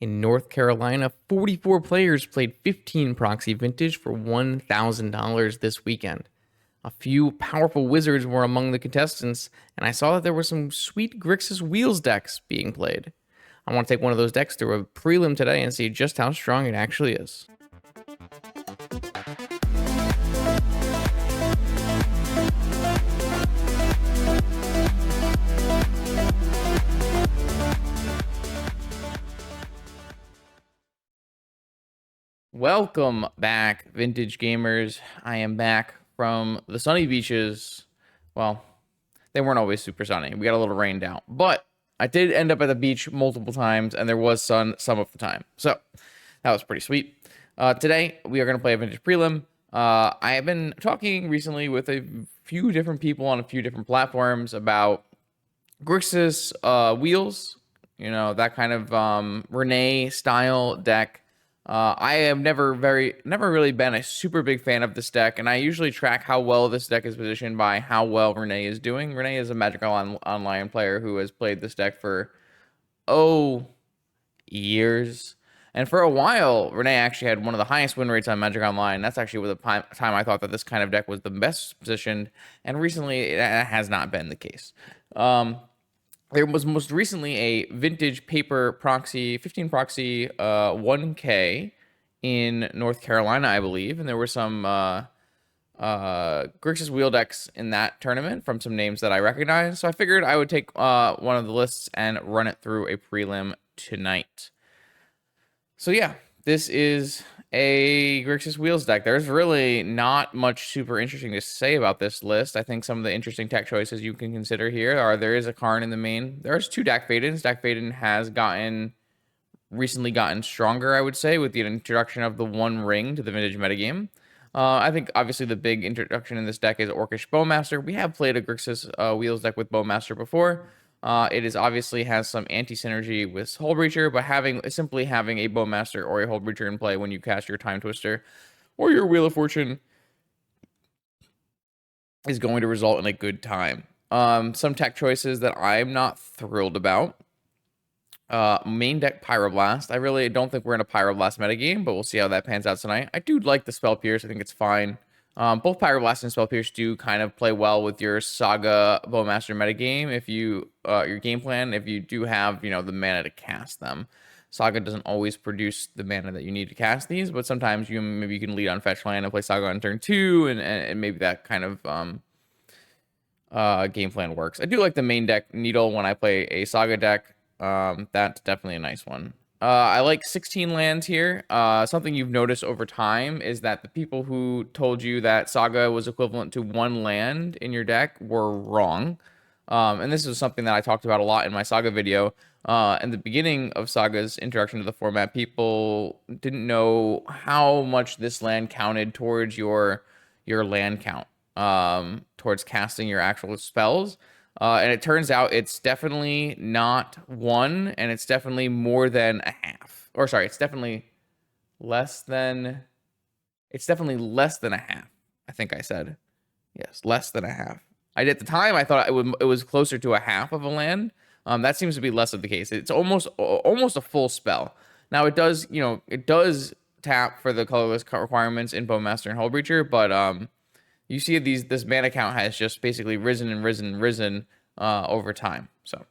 In North Carolina, 44 players played 15 proxy vintage for $1,000 this weekend. A few powerful wizards were among the contestants, and I saw that there were some sweet Grixis Wheels decks being played. I want to take one of those decks through a prelim today and see just how strong it actually is. Welcome back, vintage gamers. I am back from the sunny beaches. Well, they weren't always super sunny. We got a little rained out, but I did end up at the beach multiple times, and there was sun some of the time. So that was pretty sweet. Today, we are going to play a vintage prelim. I have been talking recently with a few different people on a few different platforms about Grixis wheels, that kind of Renee style deck. I have never really been a super big fan of this deck, and I usually track how well this deck is positioned by how well Renee is doing. Renee is a Magic Online player who has played this deck for, years. And for a while, Renee actually had one of the highest win rates on Magic Online. That's actually the time I thought that this kind of deck was the best positioned, and recently it has not been the case. There was most recently a vintage paper proxy, 15 proxy 1K in North Carolina, I believe. And there were some Grixis wheel decks in that tournament from some names that I recognize. So I figured I would take one of the lists and run it through a prelim tonight. So yeah, this is a Grixis Wheels deck. There's really not much super interesting to say about this list. I think some of the interesting tech choices you can consider here are there is a Karn in the main. There's two Dak Fadens. Dak Faden has recently gotten stronger, I would say, with the introduction of the One Ring to the vintage metagame. I think obviously the big introduction in this deck is Orcish Bowmaster. We have played a Grixis Wheels deck with Bowmaster before. It is obviously has some anti-synergy with Hullbreacher, but simply having a Bowmaster or a Hullbreacher in play when you cast your Time Twister or your Wheel of Fortune is going to result in a good time. Some tech choices that I'm not thrilled about. Main deck Pyroblast. I really don't think we're in a Pyroblast metagame, but we'll see how that pans out tonight. I do like the Spell Pierce. I think it's fine. Both Pyroblast and Spell Pierce do kind of play well with your Saga Bowmaster metagame if you your game plan, if you do have, the mana to cast them. Saga doesn't always produce the mana that you need to cast these, but sometimes maybe you can lead on fetch land and play Saga on turn 2, and maybe that kind of game plan works. I do like the main deck Needle when I play a Saga deck. That's definitely a nice one. I like 16 lands here. Something you've noticed over time is that the people who told you that Saga was equivalent to one land in your deck were wrong. And this is something that I talked about a lot in my Saga video. In the beginning of Saga's introduction to the format, people didn't know how much this land counted towards your land count, towards casting your actual spells. And it turns out it's definitely not one, and it's definitely more than a half. Or sorry, it's definitely less than a half. I think I said. Yes, less than a half. At the time I thought it was closer to a half of a land. That seems to be less of the case. It's almost a full spell. Now it does tap for the colorless requirements in Bowmaster and Hullbreacher, but you see this mana count has just basically risen over time. So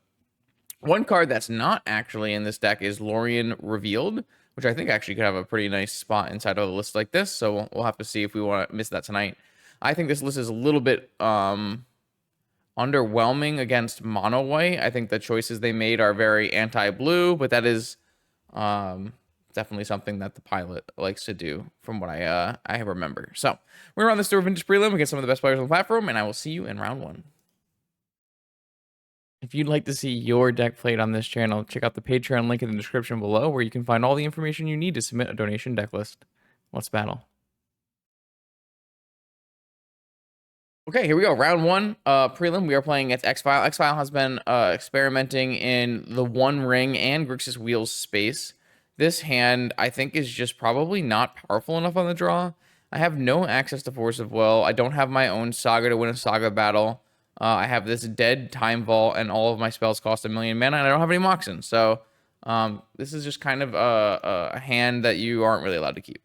one card that's not actually in this deck is Lorien Revealed, which I think actually could have a pretty nice spot inside of a list like this. So we'll have to see if we want to miss that tonight. I think this list is a little bit underwhelming against mono white. I think the choices they made are very anti-blue, but that is definitely something that the pilot likes to do from what I remember. So we're on this through vintage prelim against some of the best players on the platform, and I will see you in round 1. If you'd like to see your deck played on this channel, check out the Patreon link in the description below, where you can find all the information you need to submit a donation deck list. Let's battle. Okay, here we go. Round 1, prelim. We are playing against X-File. X-File has been experimenting in the One Ring and Grixis Wheels space. This hand, I think, is just probably not powerful enough on the draw. I have no access to Force of Will. I don't have my own Saga to win a Saga battle. I have this dead Time Vault, and all of my spells cost 1,000,000 mana, and I don't have any Moxen. So This is just kind of a hand that you aren't really allowed to keep.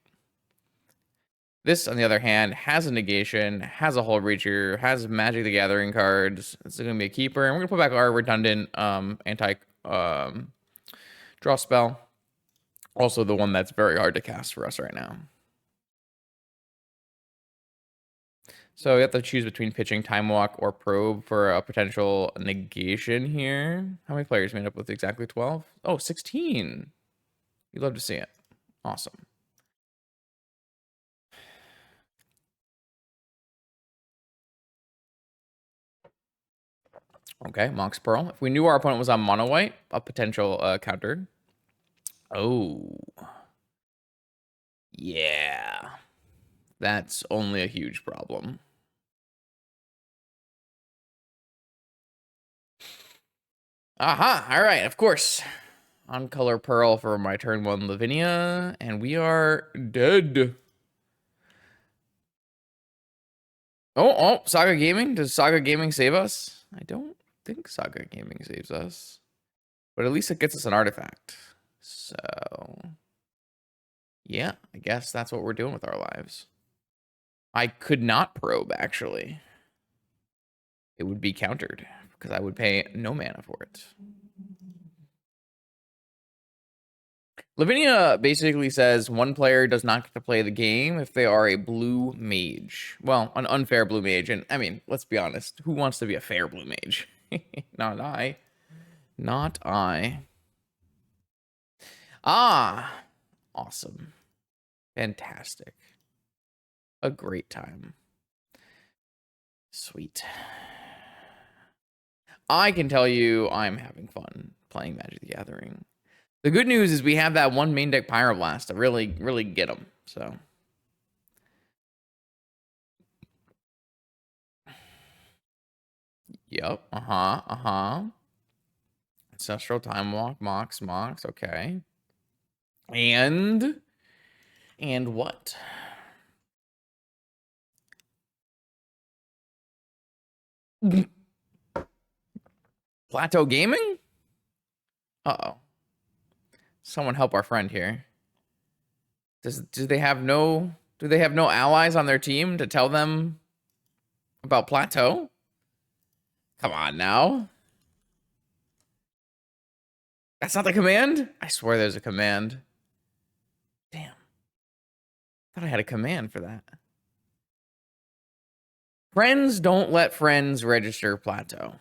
This, on the other hand, has a negation, has a Hullbreacher, has Magic the Gathering cards. It's going to be a keeper. And we're going to put back our redundant anti draw spell. Also the one that's very hard to cast for us right now. So we have to choose between pitching Time Walk or Probe for a potential negation here. How many players made up with exactly 12? Oh, 16. You'd love to see it. Awesome. Okay, Monk's Pearl. If we knew our opponent was on mono white, a potential counter. Oh. Yeah. That's only a huge problem. Aha, all right, of course. On color Pearl for my turn 1 Lavinia, and we are dead. Oh, Saga Gaming? Does Saga Gaming save us? I don't think Saga Gaming saves us. But at least it gets us an artifact. So, yeah, I guess that's what we're doing with our lives. I could not probe, actually. It would be countered, because I would pay no mana for it. Lavinia basically says one player does not get to play the game if they are a blue mage. Well, an unfair blue mage. And, I mean, let's be honest. Who wants to be a fair blue mage? Not I. Not I. Ah, awesome. Fantastic. A great time. Sweet. I can tell you I'm having fun playing Magic the Gathering. The good news is we have that one main deck Pyroblast to really get them. So. Yep. Ancestral Time Walk, Mox. Okay. And what? Plateau Gaming? Uh-oh. Someone help our friend here. Do they have no allies on their team to tell them about Plateau? Come on now. That's not the command? I swear there's a command. Damn. Thought I had a command for that. Friends don't let friends register Plateau.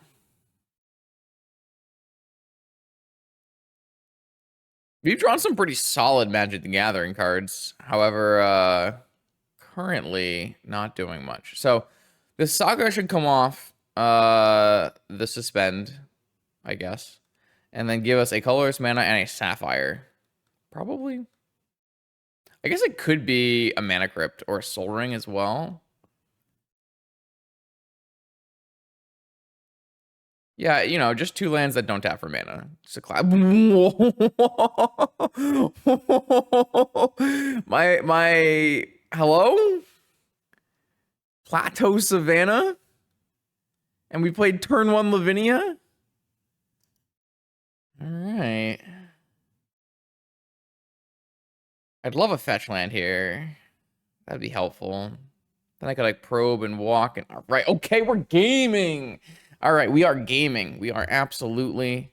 We've drawn some pretty solid Magic the Gathering cards. However, currently not doing much. So the Saga should come off the Suspend, I guess. And then give us a colorless mana and a Sapphire. Probably. I guess it could be a Mana Crypt or a Soul Ring as well. Yeah, you know, just 2 lands that don't tap for mana. Just a clap. my hello? Plateau Savannah? And we played turn 1 Lavinia? Alright. I'd love a fetch land here. That'd be helpful. Then I could like probe and walk and alright. Okay, we're gaming. Alright, we are gaming. We are absolutely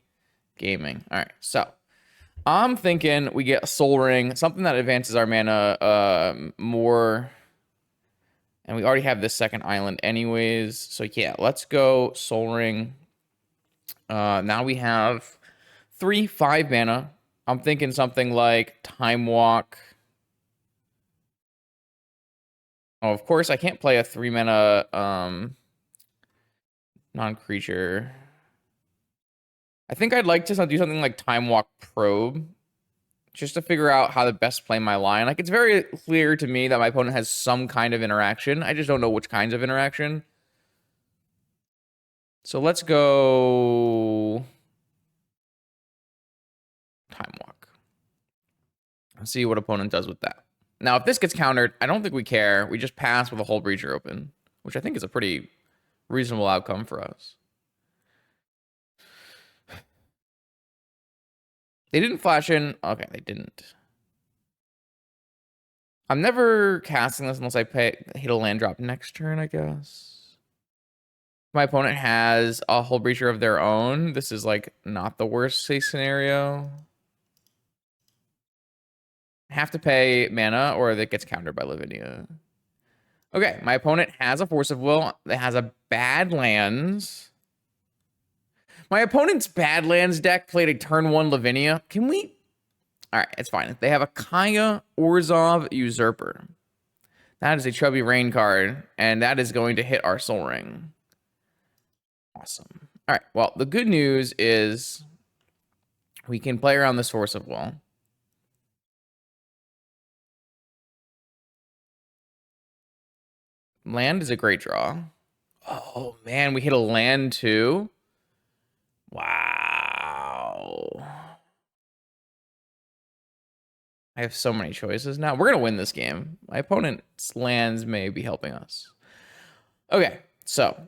gaming. Alright, so I'm thinking we get a Soul Ring, something that advances our mana more. And we already have this second island anyways. So yeah, let's go Soul Ring. Now we have 3/5 mana. I'm thinking something like Time Walk. Oh, of course, I can't play a 3 mana non-creature. I think I'd like to do something like Time Walk Probe, just to figure out how to best play my line. Like, it's very clear to me that my opponent has some kind of interaction. I just don't know which kinds of interaction. So let's go Time Walk. Let's see what opponent does with that. Now, if this gets countered, I don't think we care. We just pass with a Hullbreacher open, which I think is a pretty reasonable outcome for us. They didn't flash in. Okay, they didn't. I'm never casting this unless I hit a land drop next turn, I guess. My opponent has a Hullbreacher of their own. This is like not the worst case scenario. I have to pay mana or it gets countered by Lavinia. Okay, my opponent has a Force of Will. It has a Badlands. My opponent's Badlands deck played a turn 1 Lavinia. Can we? All right, it's fine. They have a Kaya Orzhov Usurper. That is a Chubby Rain card, and that is going to hit our Soul Ring. Awesome. All right, well, the good news is we can play around this Force of Will. Land is a great draw. Oh, man, we hit a land too? Wow. I have so many choices now. We're going to win this game. My opponent's lands may be helping us. Okay, so.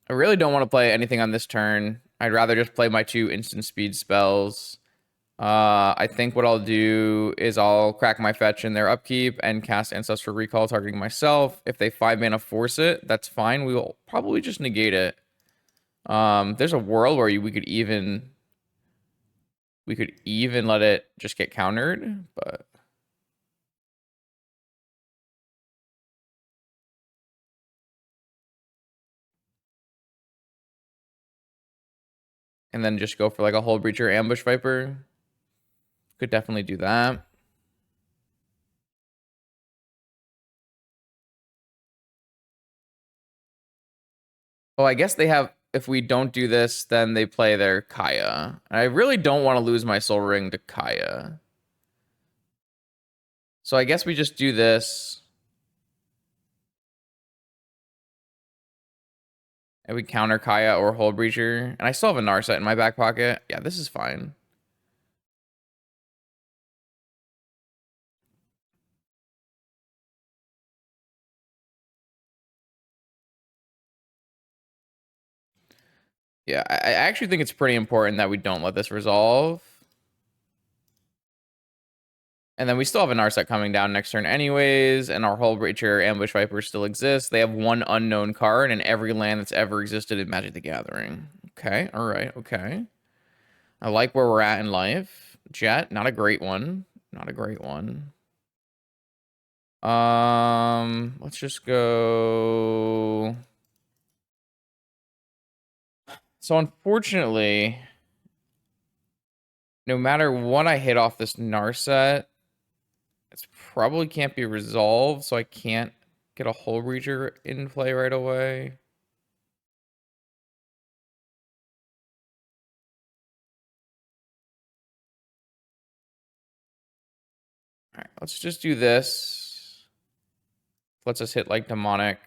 I really don't want to play anything on this turn. I'd rather just play my 2 instant speed spells. I think what I'll do is I'll crack my fetch in their upkeep and cast Ancestral Recall targeting myself. If they 5 mana force it, that's fine. We will probably just negate it. There's a world where we could even let it just get countered, but and then just go for like a Hullbreacher Ambush Viper. Could definitely do that. Oh, I guess they have, if we don't do this, then they play their Kaya. I really don't want to lose my Soul Ring to Kaya. So I guess we just do this. And we counter Kaya or Hullbreacher. And I still have a Narset in my back pocket. Yeah, this is fine. Yeah, I actually think it's pretty important that we don't let this resolve. And then we still have a Narset coming down next turn anyways, and our Hullbreacher Ambush Viper still exists. They have 1 unknown card in every land that's ever existed in Magic the Gathering. Okay, all right, okay. I like where we're at in life. Jet, not a great one. Not a great one. Let's just go. So unfortunately, no matter what I hit off this Narset, it probably can't be resolved, so I can't get a Hullbreacher in play right away. All right, let's just do this. Let's us hit like Demonic.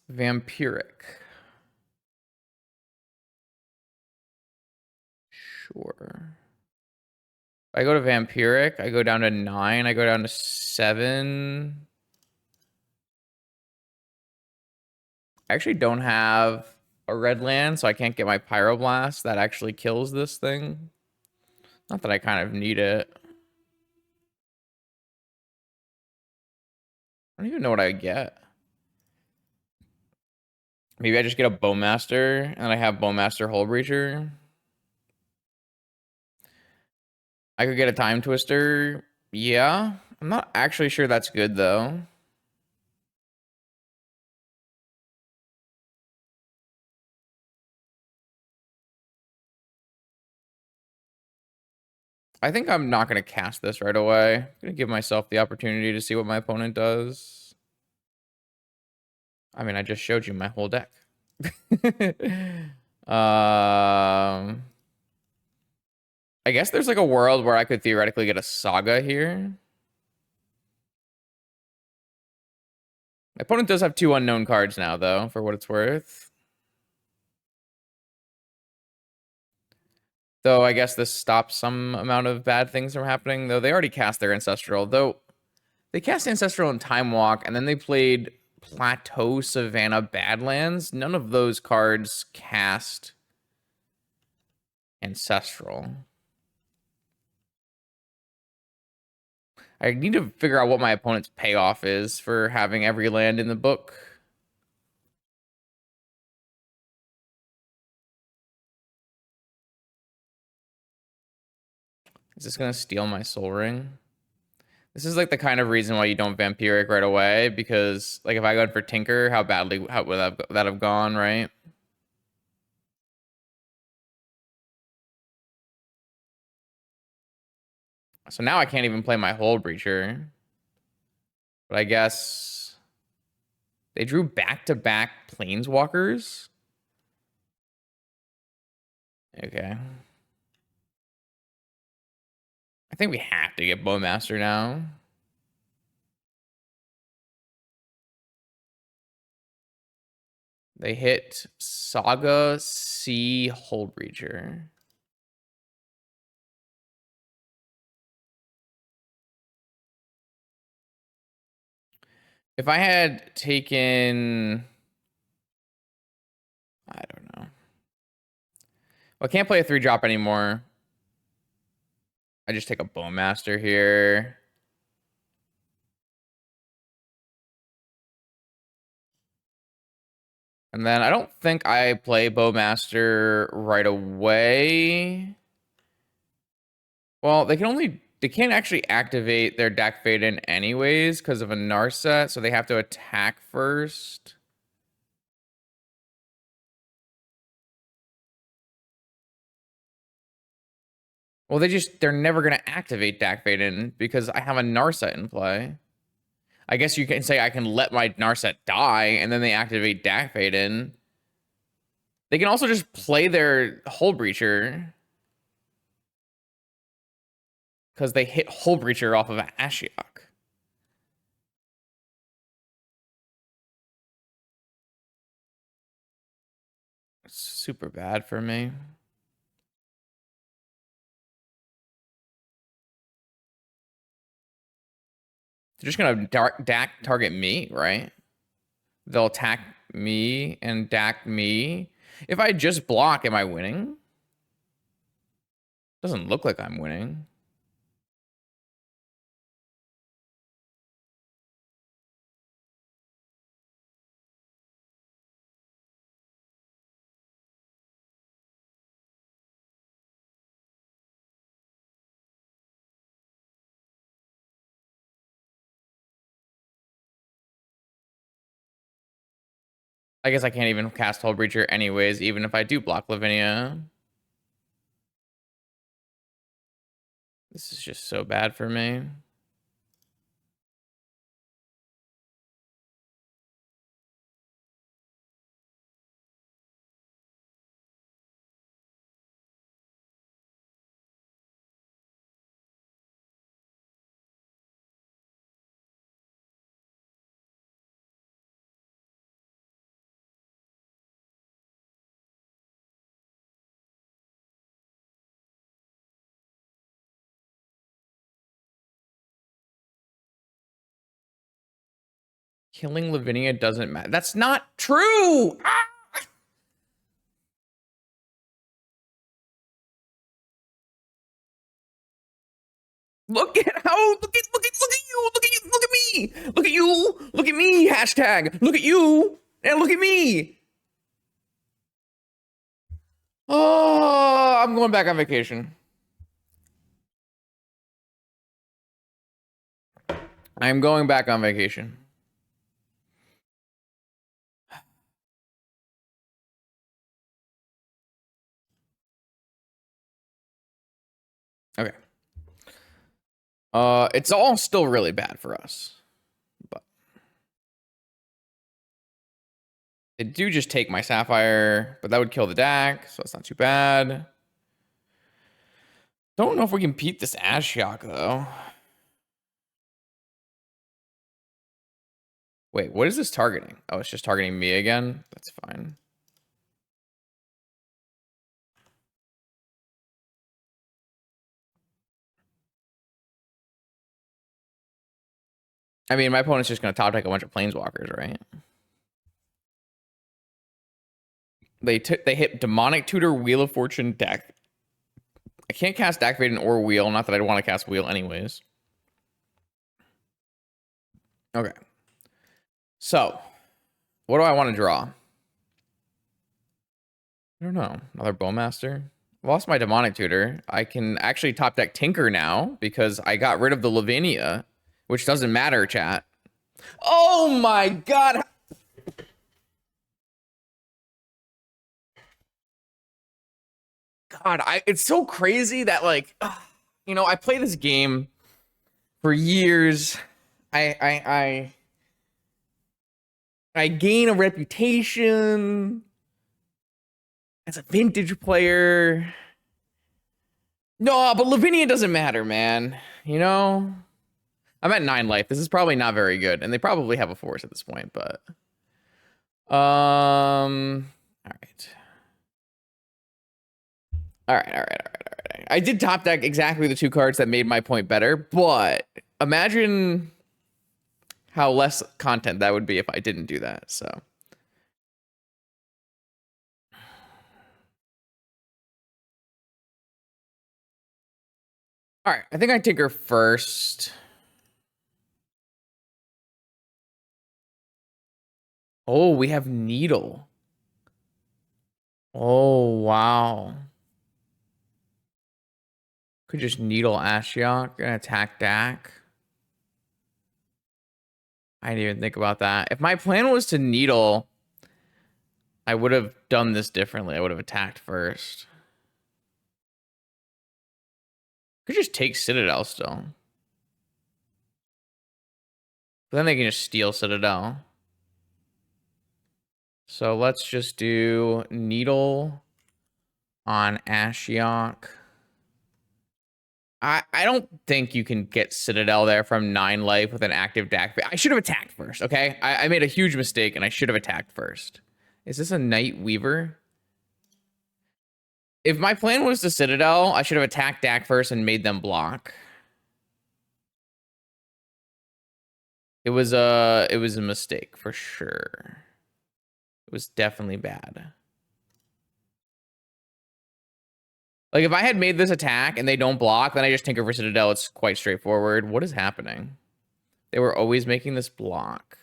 Vampiric. Sure. I go to Vampiric. I go down to 9. I go down to 7. I actually don't have a red land, so I can't get my Pyroblast. That actually kills this thing. Not that I kind of need it. I don't even know what I get. Maybe I just get a Bowmaster, and I have Bowmaster Hullbreacher. I could get a Time Twister. Yeah. I'm not actually sure that's good, though. I think I'm not going to cast this right away. I'm going to give myself the opportunity to see what my opponent does. I mean, I just showed you my whole deck. I guess there's like a world where I could theoretically get a Saga here. My opponent does have 2 unknown cards now, though, for what it's worth. Though I guess this stops some amount of bad things from happening, though they already cast their Ancestral. Though They cast Ancestral and Time Walk, and then they played Plateau, Savannah, Badlands. None of those cards cast Ancestral. I need to figure out what my opponent's payoff is for having every land in the book. Is this going to steal my Soul Ring? This is like the kind of reason why you don't Vampiric right away, because like if I go in for Tinker, how badly would that have gone, right? So now I can't even play my Hullbreacher. But I guess they drew back-to-back Planeswalkers. Okay. I think we have to get Bowmaster now. They hit Saga C Hullbreacher. If I had taken... I don't know. Well, I can't play a 3-drop anymore. I just take a Bowmaster here. And then I don't think I play Bowmaster right away. Well, they can't actually activate their Dak Faden anyways because of a Narset, so they have to attack first. Well, they're never gonna activate Dak Faden because I have a Narset in play. I guess you can say I can let my Narset die and then they activate Dak Faden. They can also just play their Hullbreacher because they hit Hullbreacher off of Ashiok. It's super bad for me. They're just gonna Dak target me, right? They'll attack me and Dak me. If I just block, am I winning? Doesn't look like I'm winning. I guess I can't even cast Hullbreacher anyways, even if I do block Lavinia. This is just so bad for me. Killing Lavinia doesn't matter. That's not true! Ah! Look at how look at you, look at you, look at me, look at you, look at me, hashtag, look at you, and look at me. Oh, I'm going back on vacation. I'm going back on vacation. Okay. It's all still really bad for us, but they do just take my Sapphire, but that would kill the Dak, so it's not too bad. Don't know if we can beat this Ashiok though. Wait, what is this targeting? Oh, it's just targeting me again? That's fine. I mean, my opponent's just going to top deck a bunch of planeswalkers, right? They hit Demonic Tutor, Wheel of Fortune, deck. I can't cast Activated or Wheel. Not that I'd want to cast Wheel anyways. Okay. So, what do I want to draw? I don't know. Another Bowmaster? Lost my Demonic Tutor. I can actually top deck Tinker now because I got rid of the Lavinia, which doesn't matter, chat. Oh my god! God, it's so crazy that, like, you know, I play this game for years. I gain a reputation as a vintage player. No, but Lavinia doesn't matter, man. You know? I'm at 9 life. This is probably not very good. And they probably have a force at this point, but... All right. All right. I did top deck exactly the 2 cards that made my point better, but imagine how less content that would be if I didn't do that, so... All right, I think I tinker first. Oh, we have Needle. Oh, wow. Could just Needle Ashiok and attack Dak. I didn't even think about that. If my plan was to Needle, I would have done this differently. I would have attacked first. Could just take Citadel still. But then they can just steal Citadel. So let's just do Needle on Ashiok. I don't think you can get Citadel there from 9 life with an active Dak. I should have attacked first, okay? I made a huge mistake, and I should have attacked first. Is this a Night Weaver? If my plan was to Citadel, I should have attacked Dak first and made them block. It was a mistake, for sure. It was definitely bad. Like, if I had made this attack and they don't block, then I just tinker for Citadel. It's quite straightforward. What is happening? They were always making this block.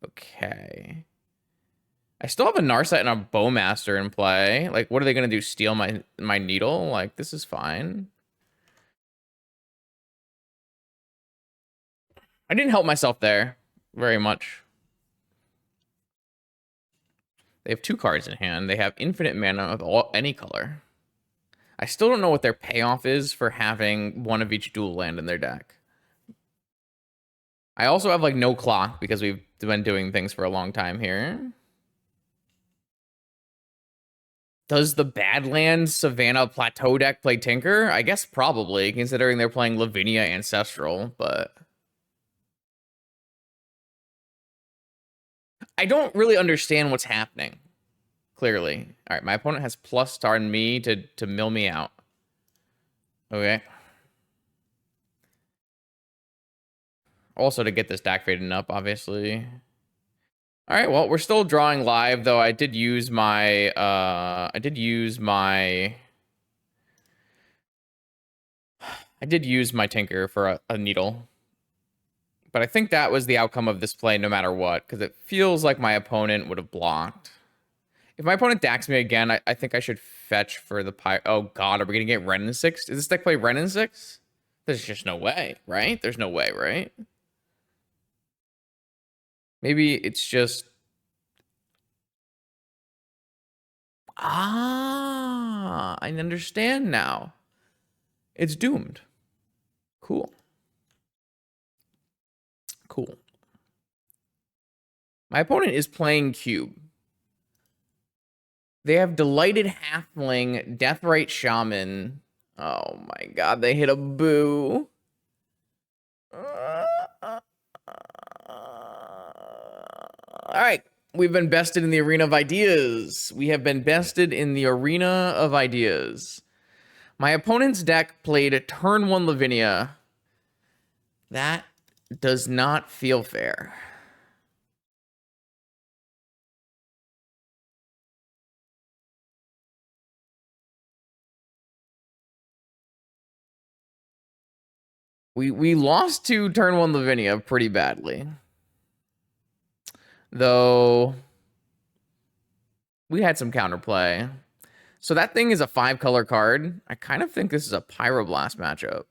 Okay. I still have a Narset and a Bowmaster in play. Like, what are they going to do? Steal my Needle? Like, this is fine. I didn't help myself there very much. They have 2 cards in hand. They have infinite mana of any color. I still don't know what their payoff is for having 1 of each dual land in their deck. I also have, like, no clock because we've been doing things for a long time here. Does the Badlands Savannah Plateau deck play Tinker? I guess probably, considering they're playing Lavinia Ancestral, but... I don't really understand what's happening, clearly. All right, my opponent has plus on me to mill me out. Okay. Also to get this Dak faded up, obviously. All right, well, we're still drawing live, though. I did use my Tinker for a Needle. But I think that was the outcome of this play no matter what, because it feels like my opponent would have blocked. If my opponent Dax me again, I think I should fetch for the Pyre. Oh, God, are we going to get Ren in 6? Does this deck play Ren in 6? There's just no way, right? There's no way, right? Maybe it's just... Ah, I understand now. It's doomed. Cool. Cool. My opponent is playing Cube. They have Delighted Halfling, Deathrite Shaman. Oh my god, they hit a Boo. Alright, we've been bested in the arena of ideas. We have been bested in the arena of ideas. My opponent's deck played turn 1 Lavinia. That Does not feel fair. We lost to turn 1 Lavinia pretty badly. Though we had some counterplay. So that thing is a 5-color card. I kind of think this is a Pyroblast matchup.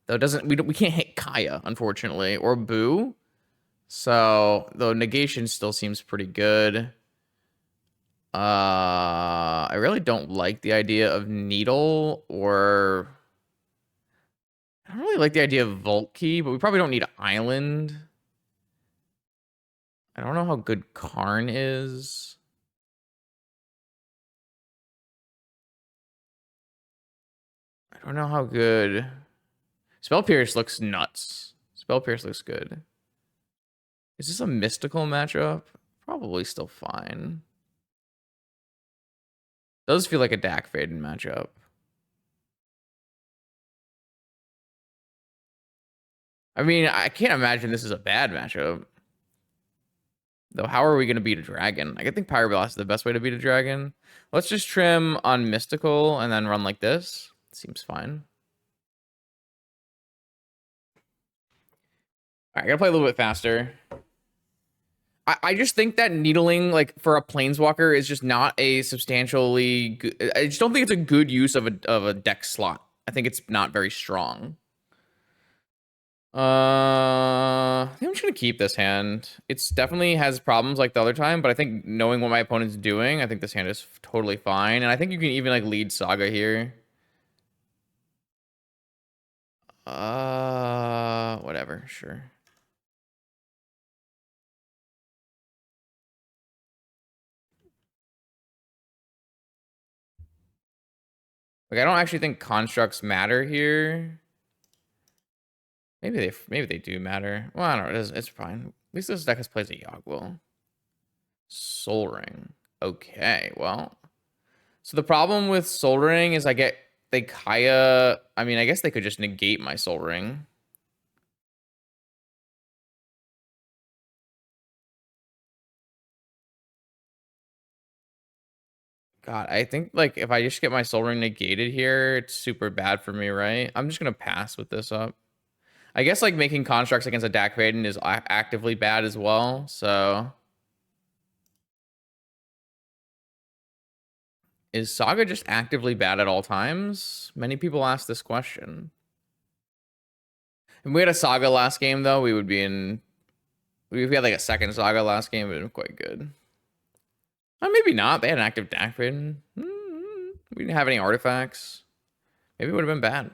Though it doesn't we can't hit Kaya, unfortunately, or Boo. So though negation still seems pretty good. I really don't like the idea of Needle, or I don't really like the idea of Vault Key, but we probably don't need Island. I don't know how good Karn is. I don't know how good Spell Pierce looks nuts. Spell Pierce looks good. Is this a mystical matchup? Probably still fine. Does feel like a Dak Faden matchup. I mean, I can't imagine this is a bad matchup. Though, how are we going to beat a dragon? I think Pyroblast is the best way to beat a dragon. Let's just trim on Mystical and then run like this. Seems fine. All right, I gotta play a little bit faster. I just think that needling, like, for a planeswalker is just not a substantially good. I just don't think it's a good use of a deck slot. I think it's not very strong. I think I'm just gonna keep this hand. It's definitely has problems like the other time, but I think knowing what my opponent's doing, I think this hand is totally fine. And I think you can even like lead Saga here. Whatever, sure. Like, I don't actually think constructs matter here. Maybe they do matter. Well, I don't know. It's fine. At least this deck has plays a Yoggle. Soul Ring. Okay, well. So the problem with Soul Ring is they Kaya. I mean, I guess they could just negate my Soul Ring. God, I think like if I just get my Soul Ring negated here, it's super bad for me, right? I'm just gonna pass with this up. I guess like making constructs against a Dak Maiden is actively bad as well, so. Is Saga just actively bad at all times? Many people ask this question. If we had a Saga last game, though, we would be in. If we had like a second Saga last game, it would have been quite good. Maybe not. They had an active Dak Maiden. We didn't have any artifacts. Maybe it would have been bad.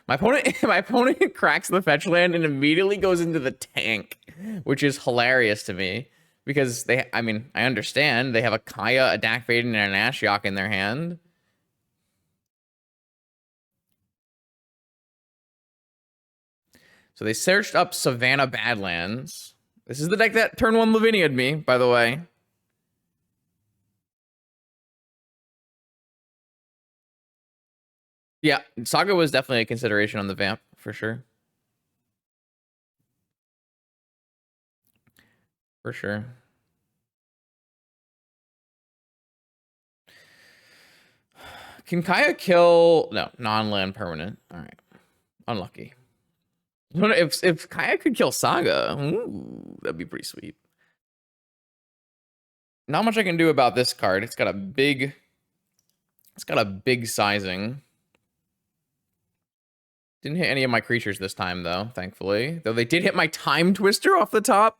My opponent cracks the fetch land and immediately goes into the tank, which is hilarious to me because I mean, I understand they have a Kaya, a Dak Maiden, and an Ashiok in their hand. So they searched up Savannah Badlands. This is the deck that turn 1 Lavinia'd me, by the way. Yeah, Saga was definitely a consideration on the Vamp, for sure. For sure. Can Kaya kill... No, non-land permanent. All right. Unlucky. If Kaya could kill Saga, ooh, that'd be pretty sweet. Not much I can do about this card. It's got a big sizing. Didn't hit any of my creatures this time, though, thankfully. Though they did hit my Time Twister off the top.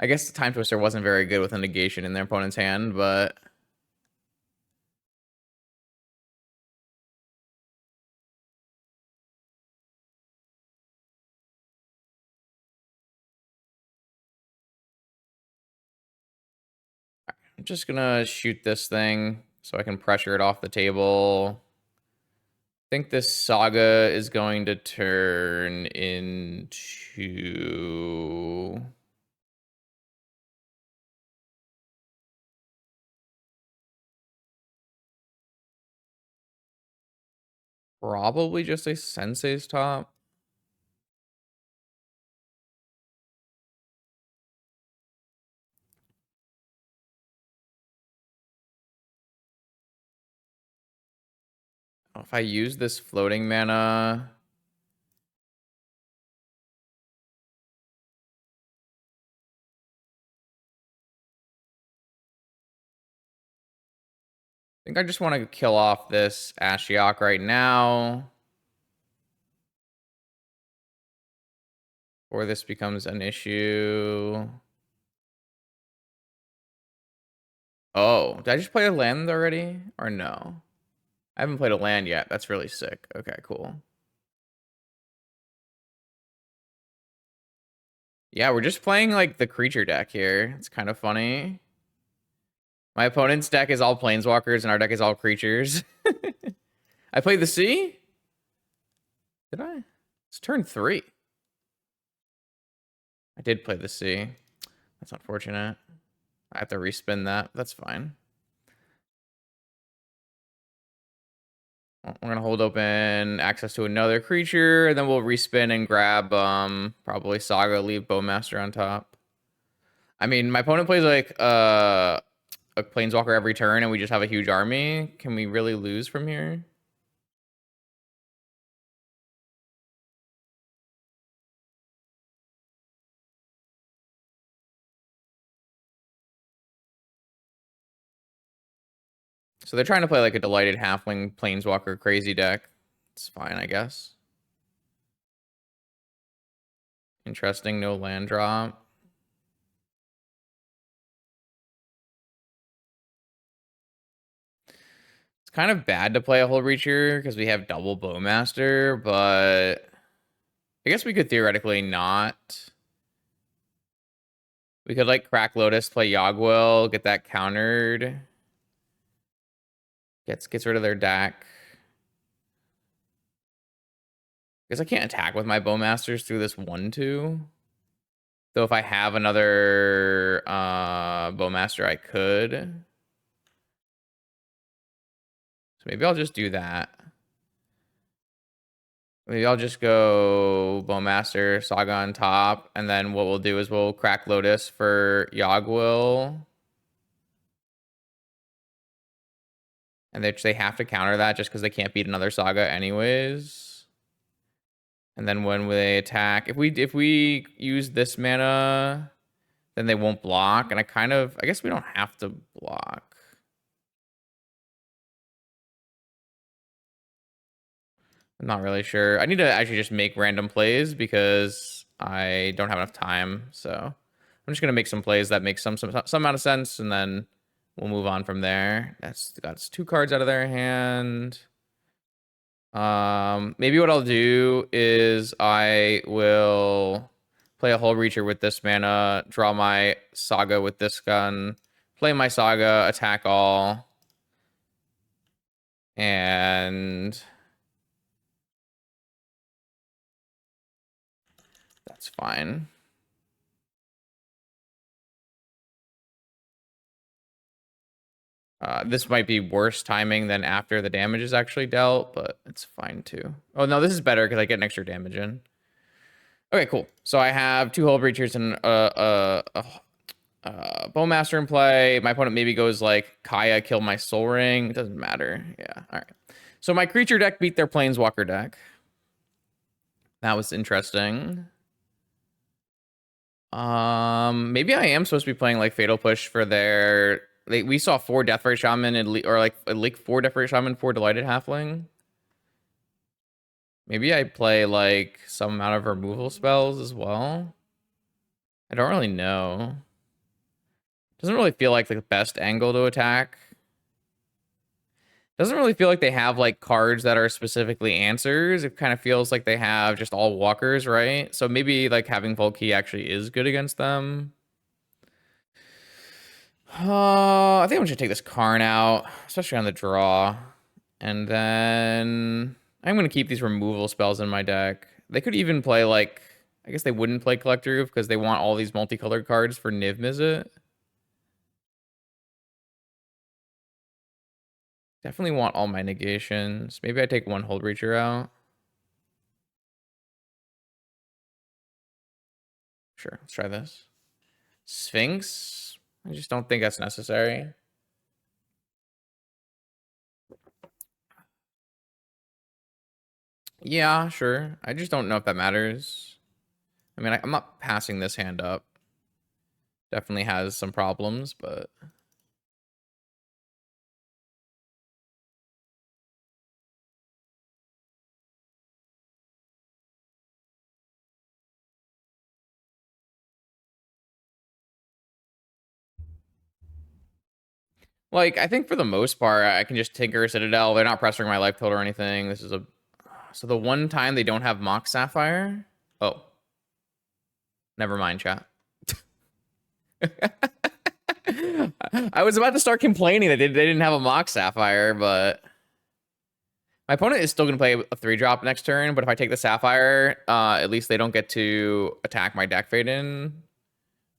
I guess the Time Twister wasn't very good with a negation in their opponent's hand, but... I'm just gonna shoot this thing so I can pressure it off the table. I think this Saga is going to turn into... Probably just a Sensei's Top. If I use this floating mana, I think I just want to kill off this Ashiok right now, or this becomes an issue. Oh, did I just play a land already? Or no? I haven't played a land yet. That's really sick. Okay, cool. Yeah, we're just playing like the creature deck here. It's kind of funny. My opponent's deck is all planeswalkers and our deck is all creatures. I played the sea? Did I? It's turn 3. I did play the sea. That's unfortunate. I have to respin that. That's fine. We're gonna hold open access to another creature, and then we'll respin and grab probably Saga, leave Bowmaster on top. I mean, my opponent plays like a planeswalker every turn, and we just have a huge army. Can we really lose from here? So they're trying to play like a delighted halfling planeswalker crazy deck. It's fine, I guess. Interesting, no land drop. It's kind of bad to play a Hullbreacher because we have double Bowmaster, but I guess we could theoretically not. We could like crack Lotus, play Yogwill, get that countered. Gets rid of their deck. Because I can't attack with my Bowmasters through this 1/2. Though if I have another Bowmaster, I could. So maybe I'll just do that. Maybe I'll just go Bowmaster, Saga on top, and then what we'll do is we'll crack Lotus for Yogwill. And they have to counter that just because they can't beat another Saga anyways. And then when they attack, if we use this mana, then they won't block. And I guess we don't have to block. I'm not really sure. I need to actually just make random plays because I don't have enough time. So I'm just gonna make some plays that make some amount of sense, and then we'll move on from there. That's 2 cards out of their hand. Maybe what I'll do is I will play a Hullbreacher with this mana, draw my Saga with this gun, play my Saga, attack all, and that's fine. This might be worse timing than after the damage is actually dealt, but it's fine too. Oh, no, this is better because I get an extra damage in. Okay, cool. So I have 2 Hullbreachers and Bowmaster in play. My opponent maybe goes like Kaya, kill my Soul Ring. It doesn't matter. Yeah, all right. So my creature deck beat their Planeswalker deck. That was interesting. Maybe I am supposed to be playing like Fatal Push for their. We saw 4 Deathray Shaman and or like 4 Deathray Shaman, 4 Delighted Halfling. Maybe I play like some amount of removal spells as well. I don't really know. Doesn't really feel like the best angle to attack. Doesn't really feel like they have like cards that are specifically answers. It kind of feels like they have just all walkers, right? So maybe like having Volkey actually is good against them. I think I'm gonna take this Karn out, especially on the draw. And then I'm gonna keep these removal spells in my deck. They could even play like, I guess they wouldn't play Collector Roof because they want all these multicolored cards for Niv Mizzet. Definitely want all my negations. Maybe I take one Hullbreacher out. Sure, let's try this. Sphinx? I just don't think that's necessary. Yeah, sure. I just don't know if that matters. I mean, I'm not passing this hand up. Definitely has some problems, but... Like, I think for the most part, I can just Tinker Citadel. They're not pressuring my life total or anything. This is a... So the one time they don't have Mox Sapphire... Oh. Never mind, chat. I was about to start complaining that they didn't have a Mox Sapphire, but... My opponent is still going to play a 3-drop next turn, but if I take the Sapphire, at least they don't get to attack my deck fade in.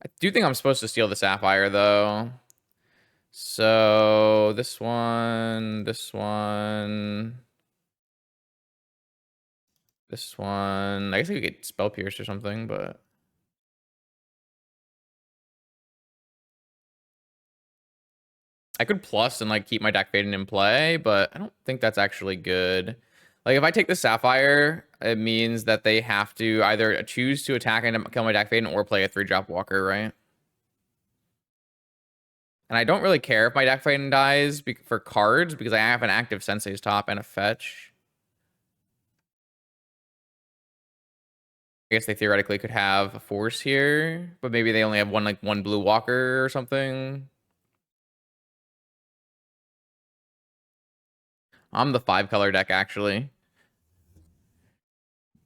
I do think I'm supposed to steal the Sapphire, though. So this one, this one, this one. I guess I could get Spell Pierce or something, but I could plus and like keep my deck fading in play, but I don't think that's actually good. Like if I take the Sapphire, it means that they have to either choose to attack and kill my deck fading or play a 3-drop Walker, right? And I don't really care if my deck fading dies for cards because I have an active Sensei's Top and a fetch. I guess they theoretically could have a force here, but maybe they only have one blue walker or something. I'm the 5-color deck, actually.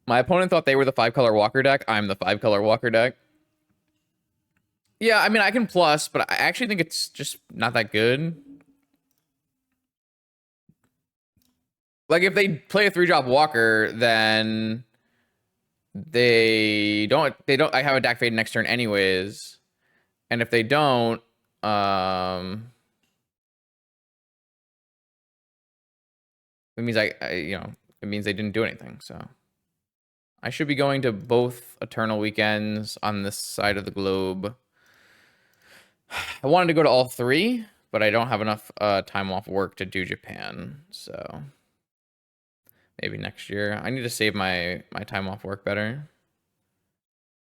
My opponent thought they were the 5-color walker deck. I'm the 5-color walker deck. Yeah, I mean, I can plus, but I actually think it's just not that good. Like, if they play a 3-drop walker, then they don't, I have a deck fade next turn anyways. And if they don't, it means it means they didn't do anything, so. I should be going to both Eternal Weekends on this side of the globe. I wanted to go to all 3, but I don't have enough time off work to do Japan, so maybe next year. I need to save my time off work better.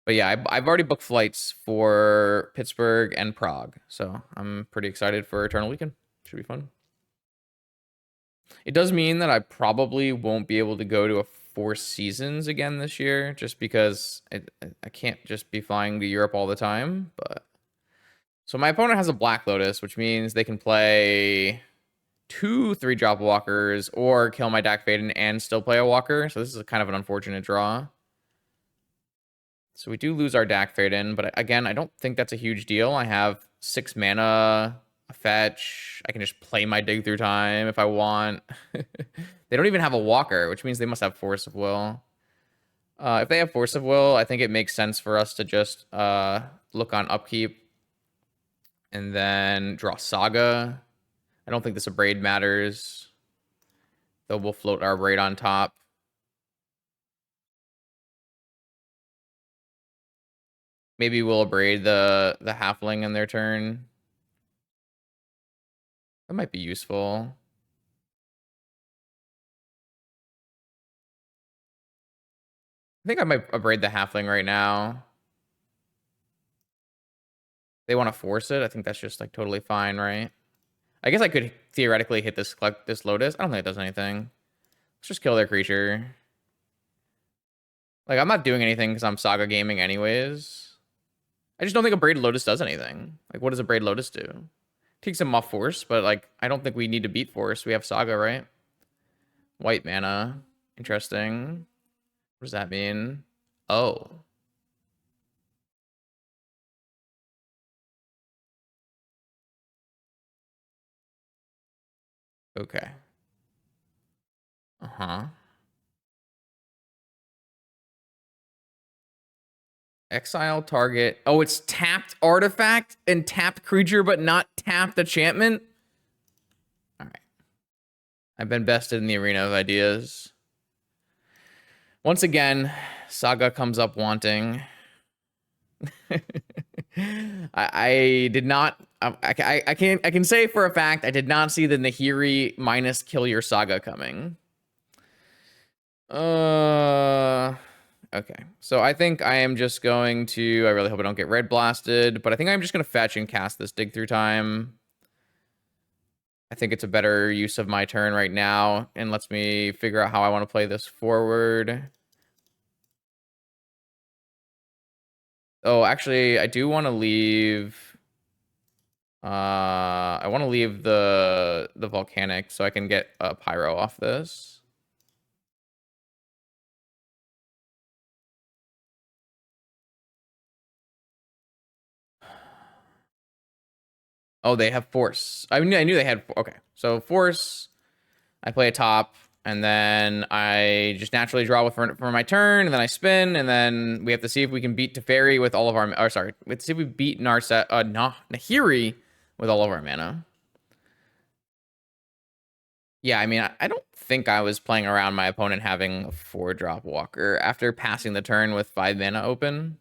But yeah, I've already booked flights for Pittsburgh and Prague, so I'm pretty excited for Eternal Weekend. Should be fun. It does mean that I probably won't be able to go to a 4 Seasons again this year, just because I can't just be flying to Europe all the time. But so my opponent has a Black Lotus, which means they can play 2 3-drop walkers or kill my deck Faden and still play a walker. So this is kind of an unfortunate draw. So we do lose our Dak Faden, but again, I don't think that's a huge deal. I have 6 mana, a fetch. I can just play my Dig Through Time if I want. They don't even have a walker, which means they must have Force of Will. If they have Force of Will, I think it makes sense for us to just look on upkeep and then draw Saga. I don't think this Abrade matters, though we'll float our Abrade on top. Maybe we'll Abrade the Halfling in their turn. That might be useful. I think I might Abrade the Halfling right now. They want to force it. I think that's just like totally fine, right? I guess I could theoretically hit this Lotus. I don't think it does anything. Let's just kill their creature. Like, I'm not doing anything because I'm Saga gaming anyways. I just don't think a Braid Lotus does anything. Like, what does a Braid Lotus do? Takes him off Force, but like, I don't think we need to beat Force. We have Saga, right? White mana. Interesting. What does that mean? Oh. Okay. Uh-huh. Exile target. Oh, it's tapped artifact and tapped creature, but not tapped enchantment? All right. I've been bested in the arena of ideas. Once again, Saga comes up wanting. I did not. I can say for a fact I did not see the Nahiri minus kill your Saga coming. Okay. So I think I am just going to, I really hope I don't get red blasted, but I think I'm just going to fetch and cast this dig through time. I think it's a better use of my turn right now and lets me figure out how I want to play this forward. Oh, actually, I do want to leave. I want to leave the volcanic so I can get a pyro off this. Oh, they have force. I knew they had. Okay, so force. I play a top, and then I just naturally draw for my turn, and then I spin, and then we have to see if we can beat Teferi with all of our. Or sorry, we have to see if we beat Nahiri with all of our mana. Yeah, I mean, I don't think I was playing around my opponent having a 4-drop walker after passing the turn with 5 mana open.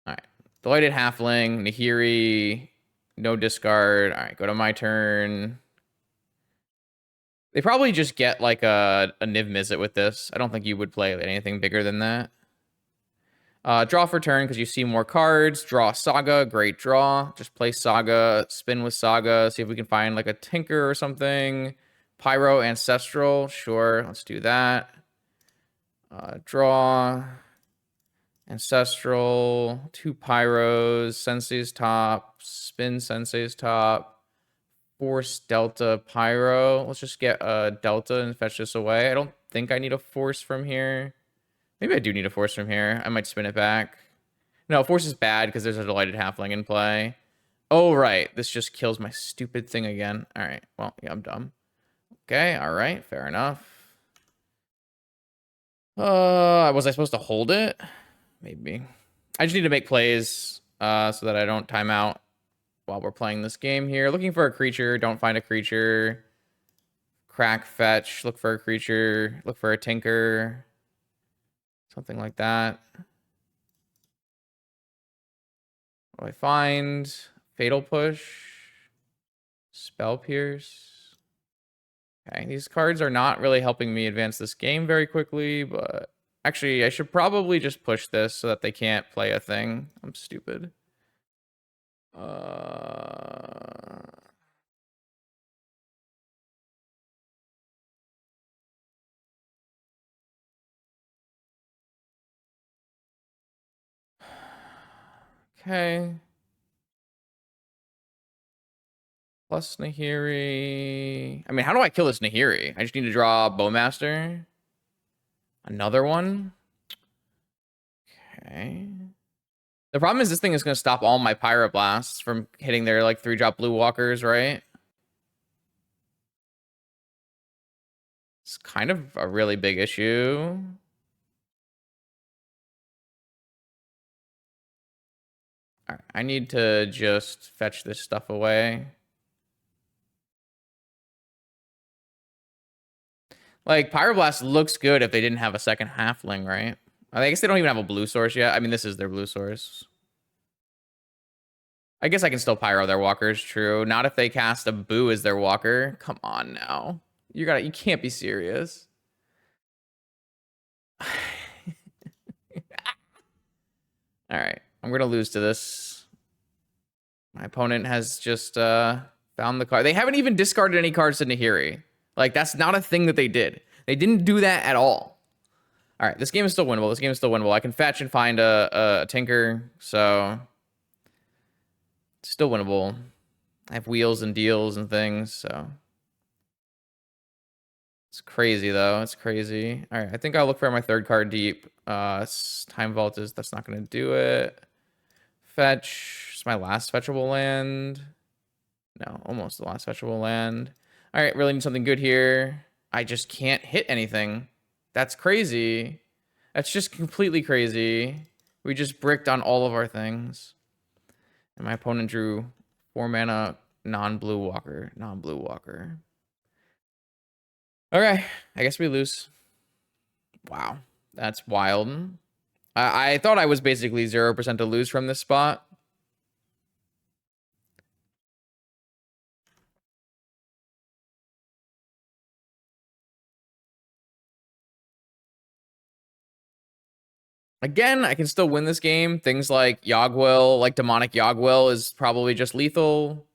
All right, Delighted Halfling, Nahiri, no discard. All right, go to my turn. They probably just get like a Niv Mizzet with this. I don't think you would play anything bigger than that. Draw for turn because you see more cards. Draw Saga, great draw. Just play Saga, spin with Saga, see if we can find like a Tinker or something. Pyro Ancestral, sure, let's do that. Draw Ancestral, 2 Pyros, Sensei's top, spin Sensei's top, force Delta Pyro. Let's just get a Delta and fetch this away. I don't think I need a force from here. Maybe I do need a force from here. I might spin it back. No, force is bad because there's a Delighted Halfling in play. Oh, right. This just kills my stupid thing again. All right. Well, yeah, I'm dumb. Okay. All right. Fair enough. Was I supposed to hold it? Maybe. I just need to make plays so that I don't time out while we're playing this game here. Looking for a creature. Don't find a creature. Crack, fetch. Look for a creature. Look for a tinker. Something like that. What do I find? Fatal Push. Spell Pierce. Okay, these cards are not really helping me advance this game very quickly, but actually, I should probably just push this so that they can't play a thing. I'm stupid. Okay. Plus Nahiri. I mean, how do I kill this Nahiri? I just need to draw Bowmaster. Another one. Okay. The problem is this thing is going to stop all my Pyroblasts from hitting their like 3-drop blue walkers, right? It's kind of a really big issue. All right, I need to just fetch this stuff away. Like, Pyroblast looks good if they didn't have a second halfling, right? I guess they don't even have a blue source yet. I mean, this is their blue source. I guess I can still pyro their walkers, true. Not if they cast a Boo as their walker. Come on now. You can't be serious. All right. I'm gonna lose to this. My opponent has just found the card. They haven't even discarded any cards to Nahiri. Like, that's not a thing that they did. They didn't do that at all. All right, this game is still winnable. This game is still winnable. I can fetch and find a Tinker, so it's still winnable. I have wheels and deals and things, so it's crazy though. It's crazy. All right, I think I'll look for my 3rd card deep. Time Vault is that's not gonna do it. Fetch. It's my last fetchable land. No, almost the last fetchable land. All right, really need something good here. I just can't hit anything. That's crazy. That's just completely crazy. We just bricked on all of our things. And my opponent drew 4 mana non-blue walker. Non-blue walker. Okay, I guess we lose. Wow, that's wild. I thought I was basically 0% to lose from this spot. Again, I can still win this game. Things like Yogwill, like Demonic Yogwill is probably just lethal.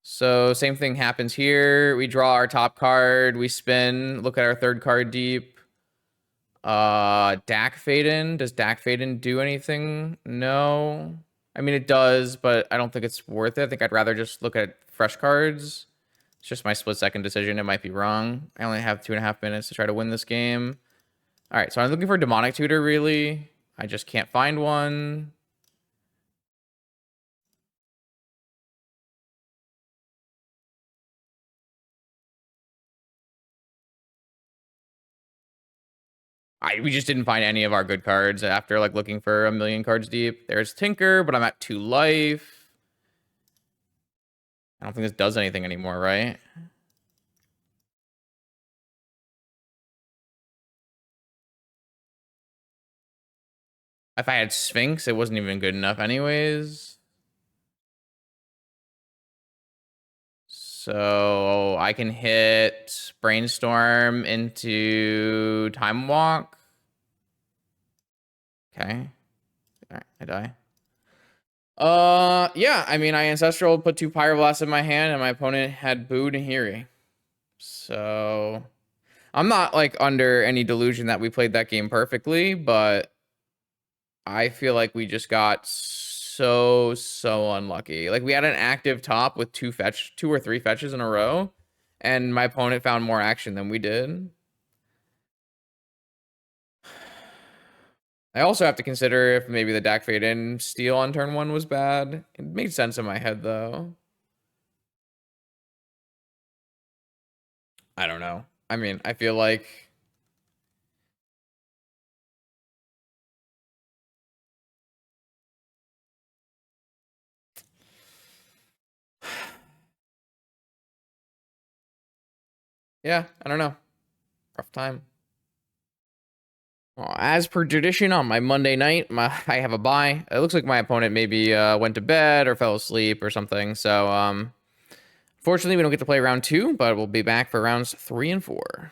So same thing happens here. We draw our top card, we spin, look at our third card deep. Dak Faden. Does Dak Faden do anything? No. I mean, it does, but I don't think it's worth it. I think I'd rather just look at fresh cards. It's just my split-second decision. It might be wrong. I only have 2.5 minutes to try to win this game. All right, so I'm looking for a Demonic Tutor, really. I just can't find one. We just didn't find any of our good cards after like looking for a million cards deep. There's Tinker, but I'm at 2 life. I don't think this does anything anymore, right? If I had Sphinx, it wasn't even good enough anyways. So I can hit Brainstorm into Time Walk. Okay. All right, I die. Yeah, I mean, I Ancestral put 2 Pyroblasts in my hand, and my opponent had Boo Nahiri. So I'm not like under any delusion that we played that game perfectly, but I feel like we just got so unlucky. Like we had an active top with 2 or 3 fetches in a row, and my opponent found more action than we did. I also have to consider if maybe the Dak Fade in steal on turn 1 was bad. It made sense in my head though. I don't know. I mean, I feel like yeah, I don't know. Rough time. Well, as per tradition on my Monday night, I have a bye. It looks like my opponent maybe went to bed or fell asleep or something. So fortunately, we don't get to play round 2, but we'll be back for rounds 3 and 4.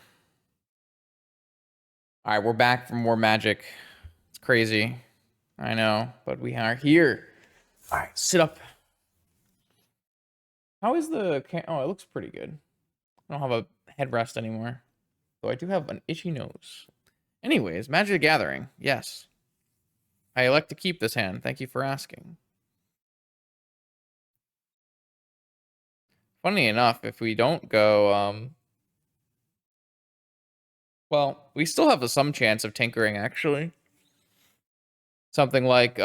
All right, we're back for more Magic. It's crazy. I know, but we are here. All right, sit up. How is the... Oh, it looks pretty good. I don't have a headrest anymore. Though I do have an itchy nose. Anyways, Magic the Gathering. Yes. I elect to keep this hand. Thank you for asking. Funny enough, if we don't go... well, we still have some chance of tinkering, actually. Something like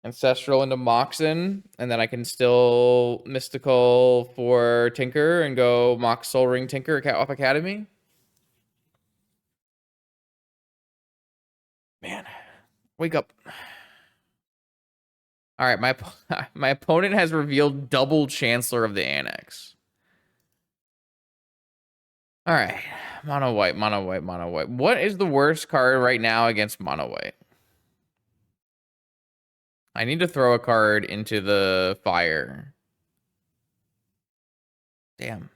Ancestral into Moxen, and then I can still Mystical for Tinker and go Mox Soul Ring Tinker off Academy. Man, wake up. All right, my opponent has revealed double Chancellor of the Annex. All right, mono white, mono white, mono white. What is the worst card right now against mono white? I need to throw a card into the fire. Damn.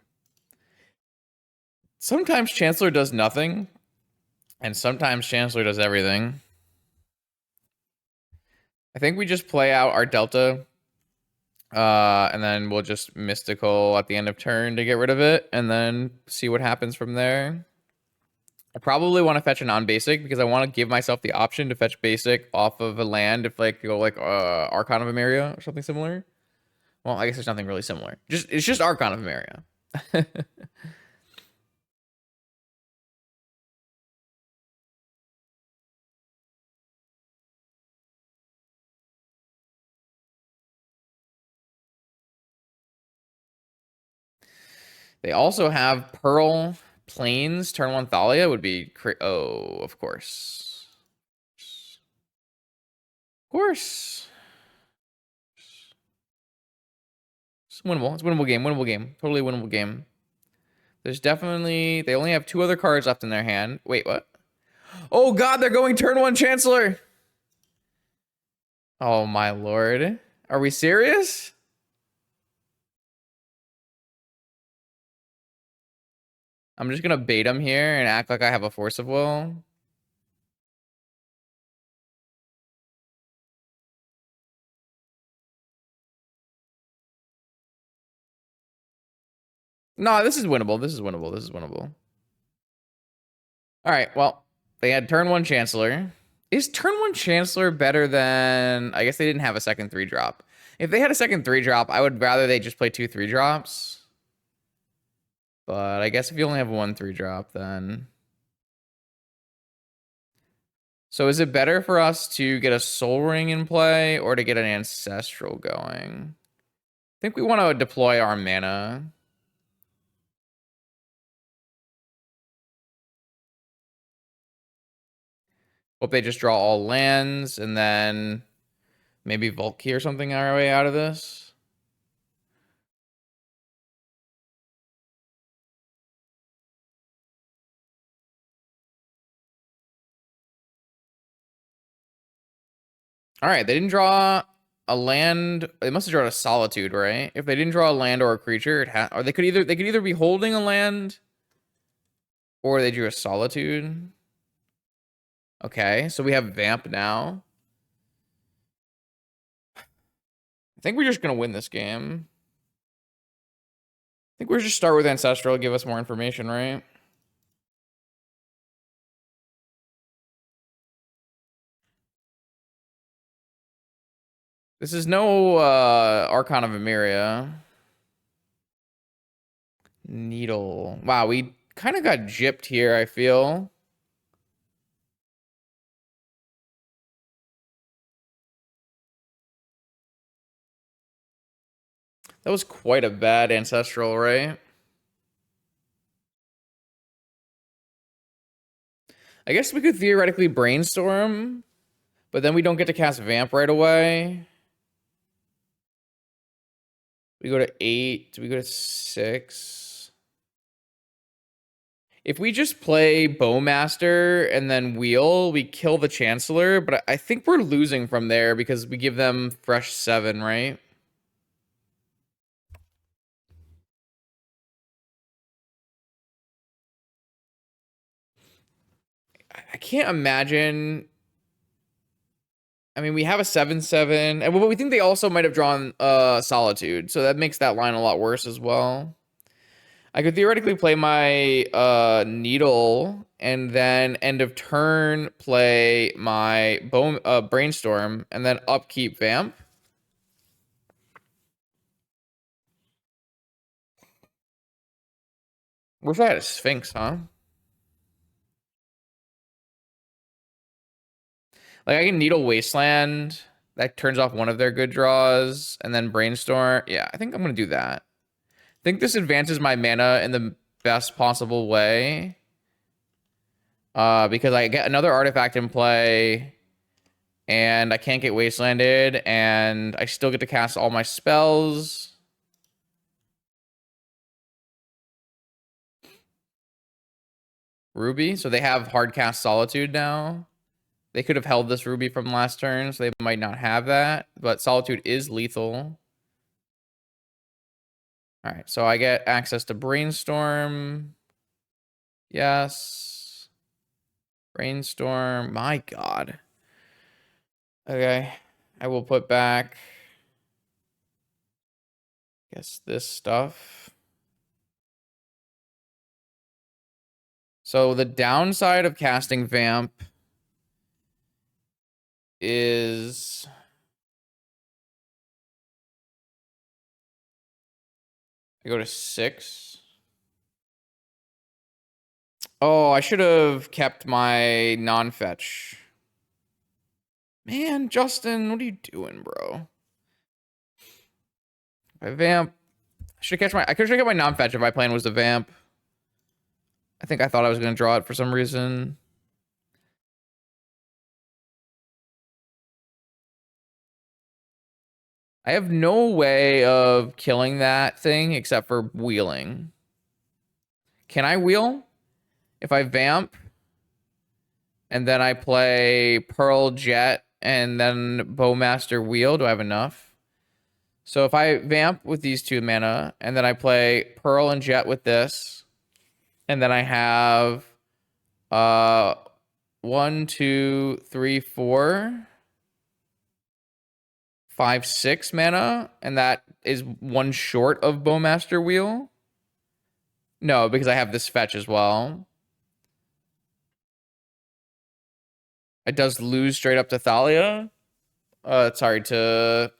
Sometimes Chancellor does nothing, and sometimes Chancellor does everything. I think we just play out our Delta, and then we'll just Mystical at the end of turn to get rid of it, and then see what happens from there. I probably want to fetch a non-basic because I want to give myself the option to fetch basic off of a land if like go like Archon of Emeria or something similar. Well, I guess there's nothing really similar. It's just Archon of Emeria. They also have Pearl Plains. Turn 1 Thalia would be... oh, of course. Of course. It's winnable. It's a winnable game. Winnable game. Totally winnable game. There's definitely... They only have 2 other cards left in their hand. Wait, what? Oh, God, they're going turn 1 Chancellor. Oh, my lord. Are we serious? I'm just gonna bait him here and act like I have a force of will. No, this is winnable. This is winnable. This is winnable. All right, well, they had turn 1 Chancellor. Is turn 1 Chancellor better than... I guess they didn't have a second 3-drop. If they had a second 3-drop, I would rather they just play 2 3-drops. But I guess if you only have 1 3-drop, then... So is it better for us to get a Soul Ring in play or to get an Ancestral going? I think we want to deploy our mana. Hope they just draw all lands and then maybe Vault Key or something our way out of this. All right, they didn't draw a land. They must have drawn a Solitude, right? If they didn't draw a land or a creature, or they could either be holding a land or they drew a Solitude. Okay, so we have Vamp now. I think we're just gonna win this game. I think we're just start with Ancestral, give us more information, right? This is no Archon of Emeria. Needle. Wow, we kind of got gypped here, I feel. That was quite a bad Ancestral, right? I guess we could theoretically Brainstorm, but then we don't get to cast Vamp right away. We go to 8. Do we go to 6? If we just play Bowmaster and then Wheel, we kill the Chancellor, but I think we're losing from there because we give them fresh 7, right? I can't imagine. I mean, we have a 7/7, and we think they also might have drawn Solitude, so that makes that line a lot worse as well. I could theoretically play my Needle and then end of turn play my Brainstorm and then upkeep Vamp. Wish I had a Sphinx, huh? Like I can Needle Wasteland. That turns off one of their good draws, and then Brainstorm. Yeah, I think I'm gonna do that. I think this advances my mana in the best possible way. Because I get another artifact in play, and I can't get Wastelanded, and I still get to cast all my spells. Ruby, so they have hard cast Solitude now. They could have held this Ruby from last turn, so they might not have that, but Solitude is lethal. All right, so I get access to Brainstorm. Yes. Brainstorm. My God. Okay. I will put back, guess, this stuff. So the downside of casting Vamp is... I go to 6. Oh, I should have kept my non-fetch. Man, Justin, what are you doing, bro? I Vamp. I could have kept my non-fetch if my plan was to Vamp. I think I thought I was going to draw it for some reason. I have no way of killing that thing except for wheeling. Can I wheel? If I Vamp, and then I play Pearl Jet, and then Bowmaster Wheel, do I have enough? So if I Vamp with these 2 mana, and then I play Pearl and Jet with this, And then I have 1, 2, 3, 4, 5, 6 mana, and that is one short of Bowmaster Wheel. No, because I have this fetch as well. It does lose straight up to Thalia. Sorry, to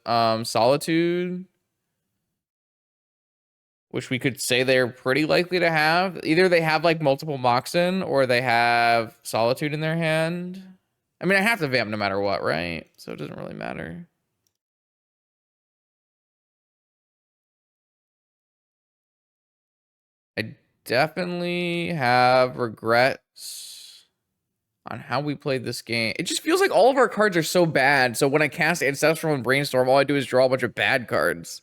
Solitude, which we could say they're pretty likely to have. Either they have like multiple Moxen or they have Solitude in their hand. I mean, I have to vamp no matter what, right? So it doesn't really matter. I definitely have regrets on how we played this game. It just feels like all of our cards are so bad. So when I cast Ancestral and Brainstorm, all I do is draw a bunch of bad cards.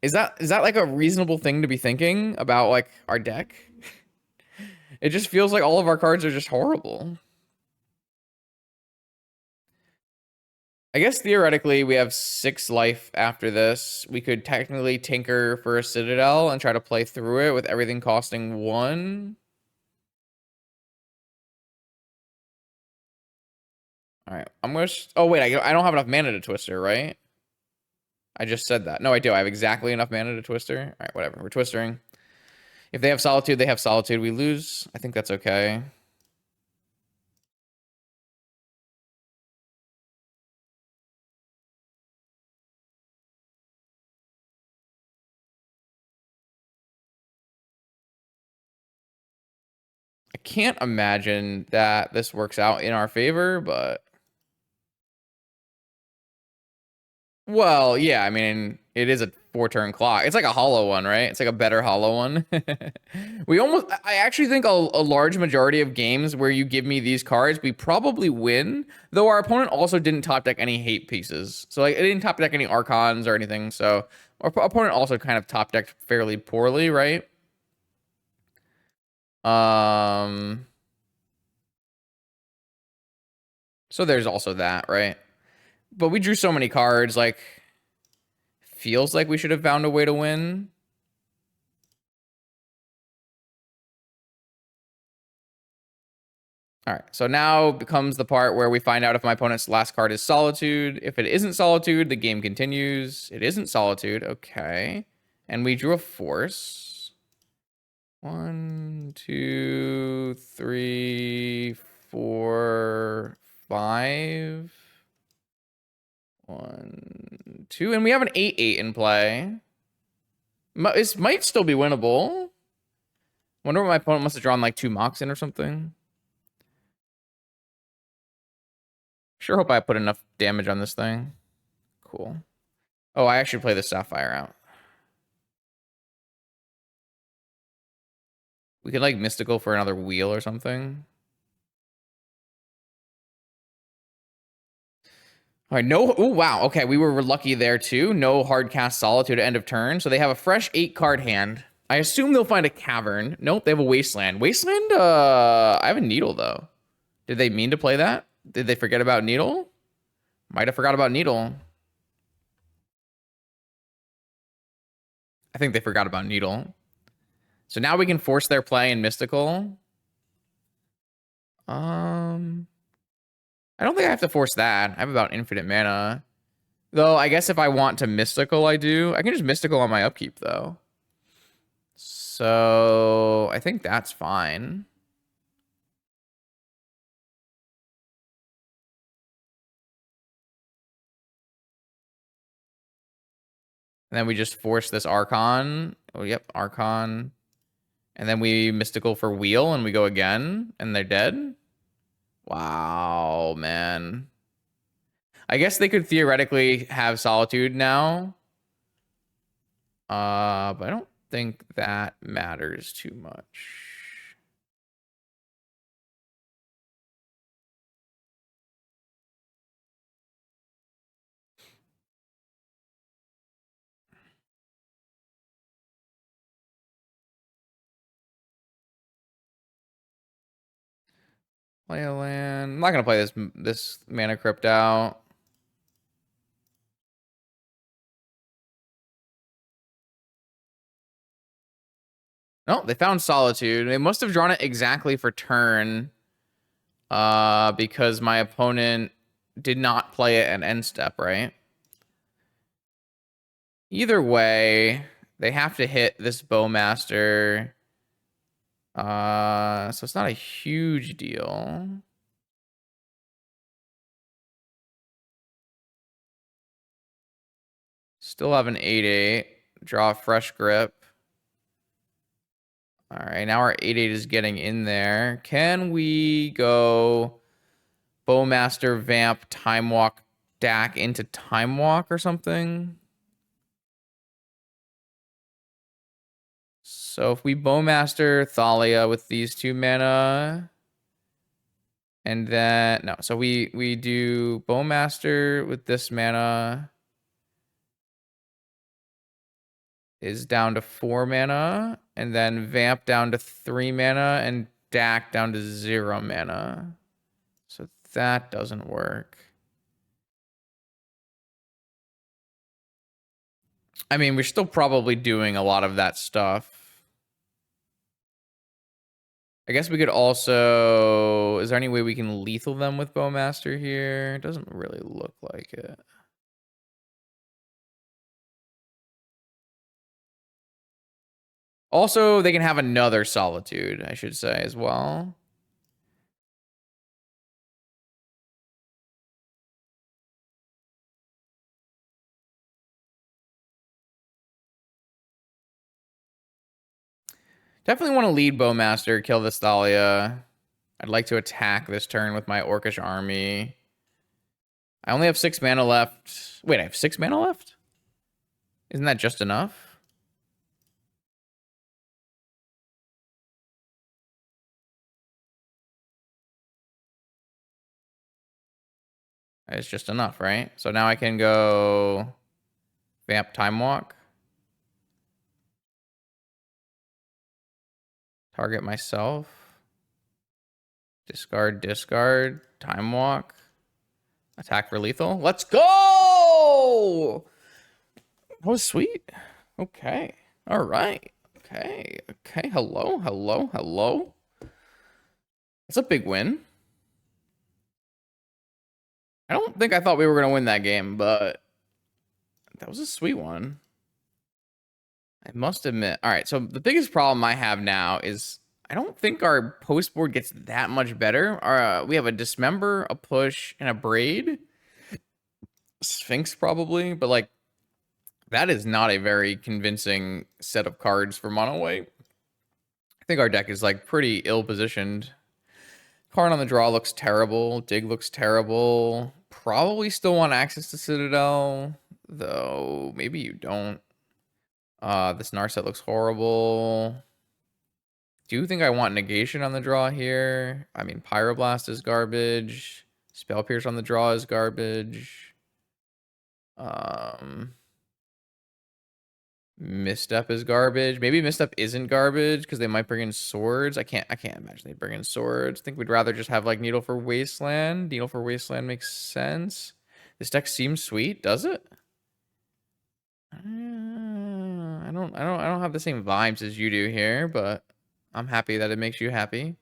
Is that like a reasonable thing to be thinking about like our deck? It just feels like all of our cards are just horrible. I guess theoretically we have 6 life after this. We could technically tinker for a Citadel and try to play through it with everything costing 1. All right, I'm gonna. Oh wait, I don't have enough mana to Twister, right? I just said that. No, I do. I have exactly enough mana to Twister. All right, whatever. We're Twistering. If they have Solitude, they have Solitude. We lose. I think that's okay. I can't imagine that this works out in our favor, but well, yeah, I mean, it is a 4-turn clock. It's like a hollow one, right? It's like a better hollow one. I actually think a large majority of games where you give me these cards, we probably win, though our opponent also didn't top deck any hate pieces. So like it didn't top deck any Archons or anything. So our opponent also kind of top decked fairly poorly, right? Um, so there's also that, right? But we drew so many cards, like feels like we should have found a way to win. All right, so now becomes the part where we find out if my opponent's last card is Solitude. If it isn't Solitude, the game continues. It isn't Solitude, okay. And we drew a Force. 1, 2, 3, 4, 5. 1, 2, and we have an 8/8 in play. This might still be winnable. Wonder what my opponent must have drawn like 2 Moxen or something. Sure hope I put enough damage on this thing. Cool. Oh, I actually play the Sapphire out. We could like Mystical for another wheel or something. All right, no. Oh, wow. Okay, we were lucky there too. No hard cast Solitude at end of turn. So they have a fresh 8-card hand. I assume they'll find a Cavern. Nope, they have a Wasteland. Wasteland, I have a Needle though. Did they mean to play that? Did they forget about Needle? Might have forgot about Needle. I think they forgot about Needle. So now we can force their play in Mystical. I don't think I have to force that. I have about infinite mana. Though, I guess if I want to Mystical, I do. I can just Mystical on my upkeep, though. So, I think that's fine. And then we just force this Archon. Oh, yep, Archon. And then we Mystical for Wheel, and we go again, and they're dead. Wow, man. I guess they could theoretically have Solitude now. But I don't think that matters too much. Play a land. I'm not gonna play this Mana Crypt out. No, they found Solitude. They must have drawn it exactly for turn. Because my opponent did not play it at end step, right? Either way, they have to hit this Bowmaster. So it's not a huge deal. Still have an 8/8. Draw a fresh grip. All right, now our 8/8 is getting in there. Can we go Bowmaster, Vamp, Time Walk, Dack into Time Walk or something? So if we Bowmaster Thalia with these 2 mana, and then no, so we do Bowmaster with this mana is down to 4 mana, and then Vamp down to 3 mana, and Dack down to 0 mana. So that doesn't work. I mean, we're still probably doing a lot of that stuff. I guess we could also... Is there any way we can lethal them with Bowmaster here? It doesn't really look like it. Also, they can have another Solitude, I should say, as well. Definitely want to lead Bowmaster, kill this Thalia. I'd like to attack this turn with my Orcish army. I only have 6 mana left. Wait, I have 6 mana left? Isn't that just enough? It's just enough, right? So now I can go Vamp Time Walk. Target myself. Discard, Time Walk. Attack for lethal. Let's go! That was sweet. Okay. All right. Okay. Hello. It's a big win. I don't think I thought we were going to win that game, but that was a sweet one. I must admit. All right, so the biggest problem I have now is I don't think our post board gets that much better. We have a Dismember, a Push, and a Braid. Sphinx probably, but like that is not a very convincing set of cards for mono white. I think our deck is like pretty ill positioned. Card on the draw looks terrible. Dig looks terrible. Probably still want access to Citadel, though maybe you don't. This Narset looks horrible. Do you think I want negation on the draw here? I mean, Pyroblast is garbage. Spell Pierce on the draw is garbage. Misstep is garbage. Maybe Misstep isn't garbage because they might bring in swords. I can't imagine they bring in swords. I think we'd rather just have like Needle for Wasteland. Needle for Wasteland makes sense. This deck seems sweet, does it? I don't have the same vibes as you do here, but I'm happy that it makes you happy.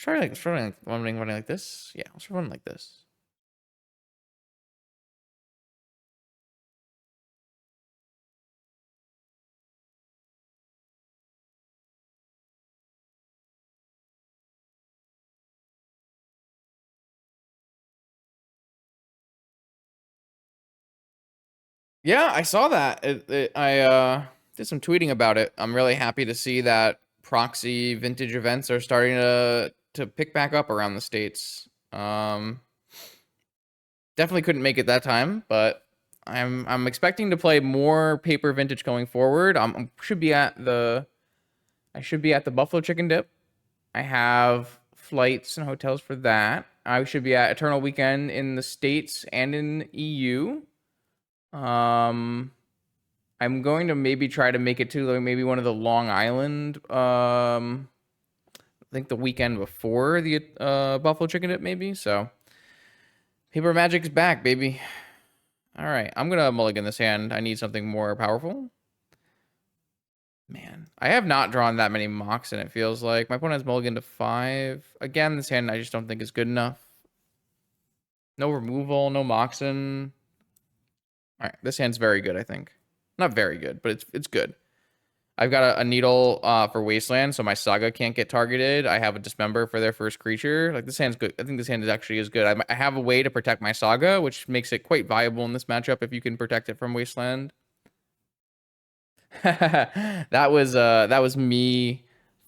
Let's try running like this. Yeah, let's run like this. Yeah, I saw that. I did some tweeting about it. I'm really happy to see that proxy vintage events are starting to pick back up around the states. Definitely couldn't make it that time, but I'm expecting to play more paper vintage going forward. I should be at the Buffalo Chicken Dip. I have flights and hotels for that. I should be at Eternal Weekend in the States and in EU. I'm going to maybe try to make it to like maybe one of the Long Island. I think the weekend before the Buffalo Chicken Dip, maybe. So Paper Magic's back, baby. All right, I'm gonna mulligan this hand. I need something more powerful. Man, I have not drawn that many mocks, and it feels like my opponent has mulligan to 5. Again, this hand I just don't think is good enough. No removal, no Moxen. All right, this hand's very good, I think. Not very good, but it's good. I've got a needle for Wasteland, so my Saga can't get targeted. I have a Dismember for their first creature. Like, this hand's good. I think this hand is actually as good. I have a way to protect my Saga, which makes it quite viable in this matchup if you can protect it from Wasteland. That was me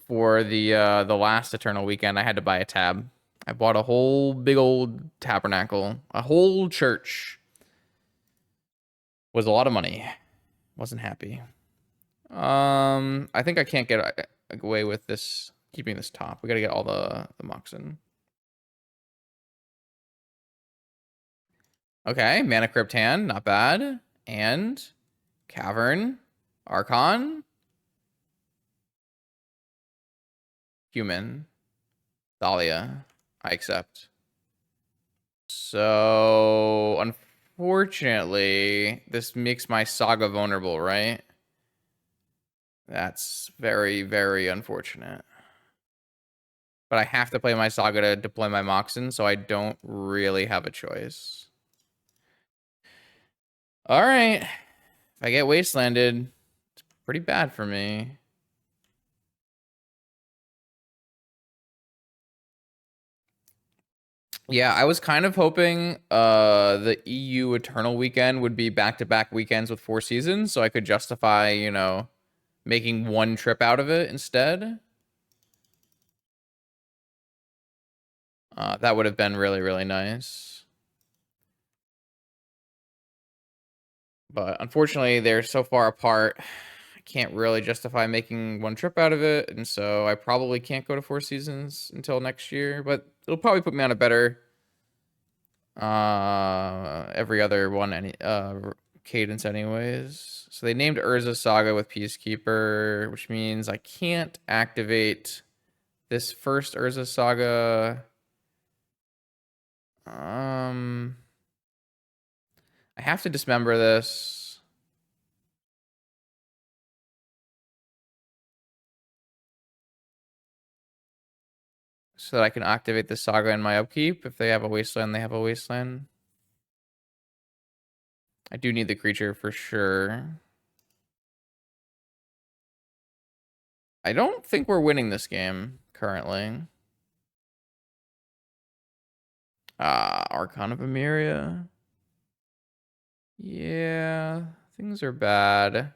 for the last Eternal weekend. I had to buy a tab. I bought a whole big old tabernacle, a whole church. Was a lot of money. Wasn't happy. I think I can't get away with this, keeping this top. We gotta get all the Moxen. Okay, Mana Crypt hand, not bad. And Cavern, Archon, Human, Thalia. I accept. So, unfortunately, this makes my Saga vulnerable, right? That's very, very unfortunate. But I have to play my Saga to deploy my Moxen, so I don't really have a choice. All right. If I get Wastelanded, it's pretty bad for me. Yeah, I was kind of hoping the EU Eternal weekend would be back-to-back weekends with 4 seasons, so I could justify, you know, making one trip out of it instead. That would have been really, really nice. But unfortunately, they're so far apart, I can't really justify making one trip out of it, and so I probably can't go to 4 seasons until next year, but it'll probably put me on a better every other one cadence anyways. So they named Urza Saga with Peacekeeper, which means I can't activate this first Urza Saga. I have to dismember this. So that I can activate the Saga in my upkeep. If they have a Wasteland, they have a Wasteland. I do need the creature for sure. I don't think we're winning this game currently. Archon of Emeria. Yeah, things are bad.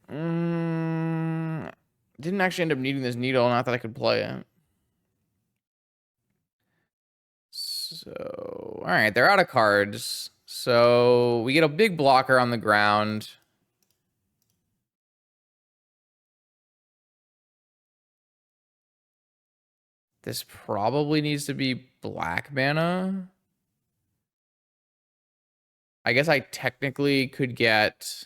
Didn't actually end up needing this needle, not that I could play it. So, all right, they're out of cards. So we get a big blocker on the ground. This probably needs to be black mana. I guess I technically could get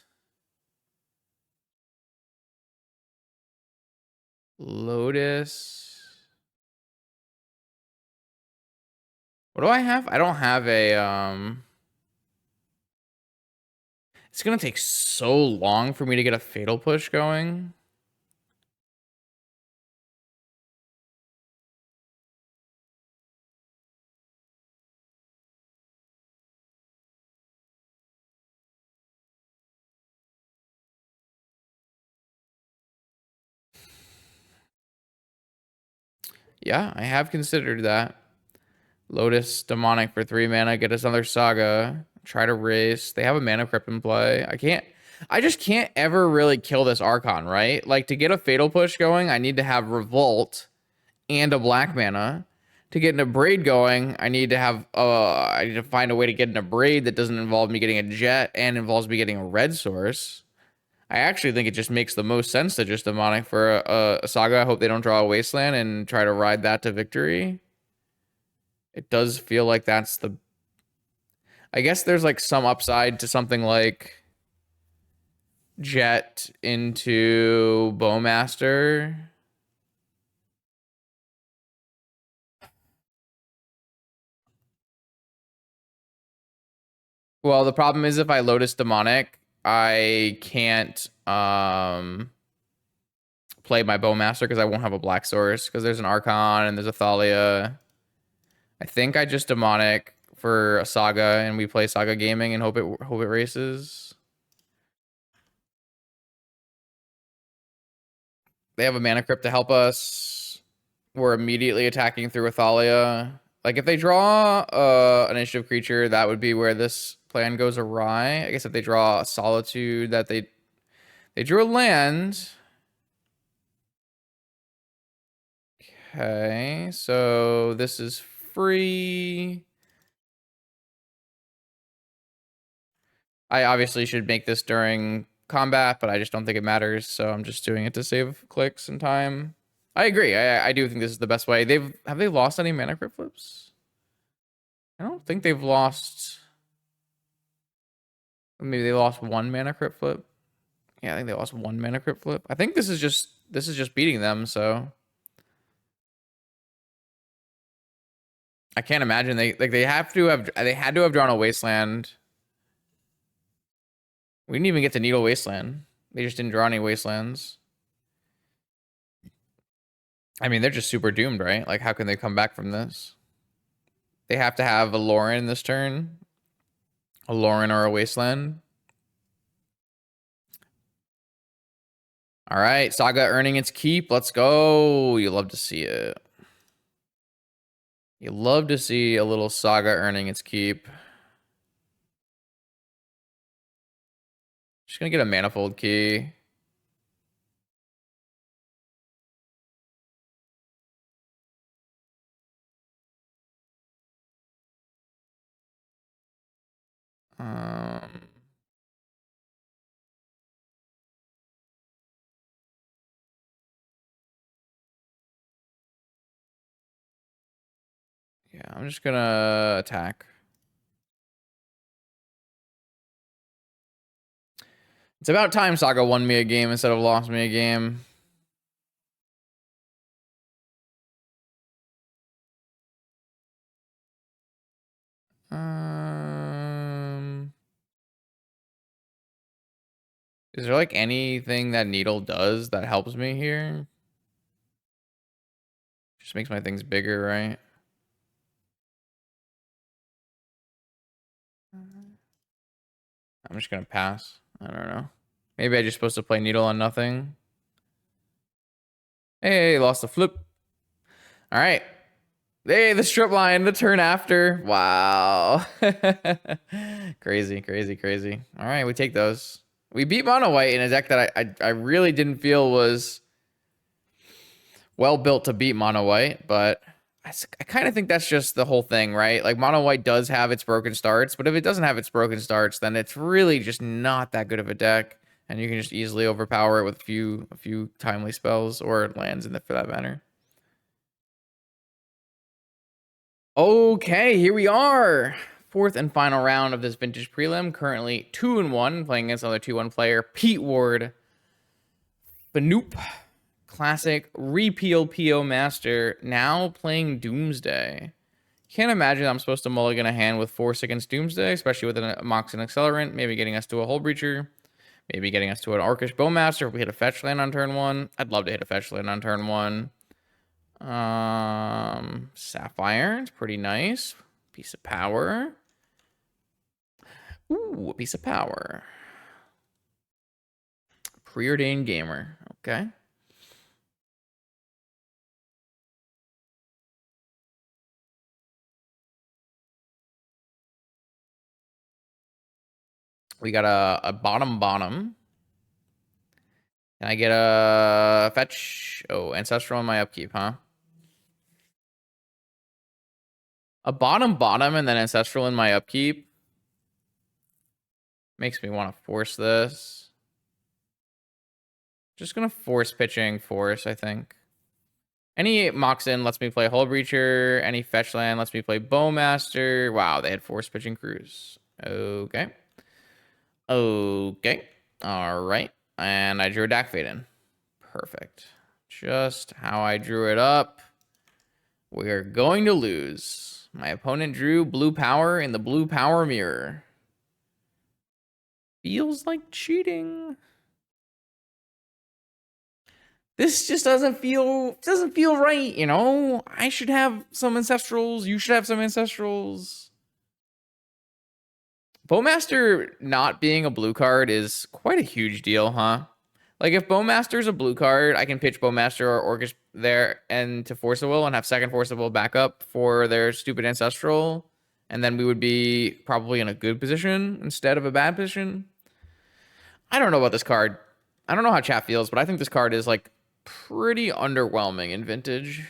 Lotus. What do I have? I don't have a It's gonna take so long for me to get a Fatal Push going. Yeah, I have considered that. Lotus Demonic for 3 mana, get us another Saga. Try to race. They have a Mana Crypt in play. I just can't ever really kill this Archon, right? Like, to get a Fatal Push going, I need to have Revolt and a black mana. To get an Abrade going, I need to find a way to get an Abrade that doesn't involve me getting a Jet and involves me getting a red source. I actually think it just makes the most sense to just Demonic for a Saga. I hope they don't draw a Wasteland and try to ride that to victory. It does feel like that's the... I guess there's like some upside to something like Jet into Bowmaster. Well, the problem is if I Lotus Demonic, I can't play my Bowmaster because I won't have a black source because there's an Archon and there's a Thalia. I think I just Demonic for a Saga and we play Saga Gaming and hope it races. They have a mana crypt to help us. We're immediately attacking through a Thalia. Like if they draw an initiative creature, that would be where this plan goes awry. I guess if they draw a Solitude, that they drew a land. Okay, so this is free. I obviously should make this during combat, but I just don't think it matters, so I'm just doing it to save clicks and time. I agree. I do think this is the best way. Have they lost any mana crypt flips? I don't think they've lost. Maybe they lost one mana crypt flip. Yeah, I think they lost one mana crypt flip. I think this is just beating them, so I can't imagine they had to have drawn a wasteland. We didn't even get to Needle Wasteland. They just didn't draw any wastelands. I mean, they're just super doomed, right? Like, how can they come back from this? They have to have a Lauren this turn. A Lauren or a wasteland. All right, Saga earning its keep. Let's go. You love to see it. You love to see a little Saga earning its keep. Just gonna get a Manifold Key. Yeah, I'm just gonna attack. It's about time Saga won me a game instead of lost me a game. Is there like anything that Needle does that helps me here? Just makes my things bigger, right? I'm just gonna pass. I don't know. Maybe I'm just supposed to play Needle on nothing. Hey, lost the flip. All right. Hey, the strip line, the turn after. Wow. Crazy, crazy, crazy. All right, we take those. We beat Mono White in a deck that I really didn't feel was well built to beat Mono White, but I kind of think that's just the whole thing, right? Like Mono White does have its broken starts, but if it doesn't have its broken starts, then it's really just not that good of a deck, and you can just easily overpower it with a few timely spells or lands in for that matter. Okay, here we are. Fourth and final round of this vintage prelim. Currently 2-1, playing against another 2-1 player, Pete Ward. Banoop. Classic repeal PO master, now playing Doomsday. Can't imagine I'm supposed to mulligan a hand with force against Doomsday, especially with a Mox and Accelerant, maybe getting us to a Hullbreacher, maybe getting us to an Orcish Bowmaster if we hit a fetch land on turn 1. I'd love to hit a fetch land on turn 1. Sapphire, it's pretty nice. Piece of power. Ooh, a piece of power. Preordained gamer. Okay. We got a bottom. Can I get a fetch? Oh, ancestral on my upkeep, huh? A bottom and then ancestral in my upkeep makes me want to force this. Just gonna force pitching force, I think. Any Moxin lets me play Hullbreacher. Any fetch land lets me play Bowmaster. Wow, they had force pitching cruise. Okay. Okay. All right. And I drew a Dak Fade in. Perfect. Just how I drew it up. We are going to lose. My opponent drew blue power in the blue power mirror. feels like cheating. This just doesn't feel right, you know? I should have some ancestrals. You should have some ancestrals. Bowmaster not being a blue card is quite a huge deal, huh? Like, if Bowmaster's a blue card, I can pitch Bowmaster or Orcish there and to Force of Will and have second Force of Will backup for their stupid Ancestral. And then we would be probably in a good position instead of a bad position. I don't know about this card. I don't know how chat feels, but I think this card is, like, pretty underwhelming in Vintage.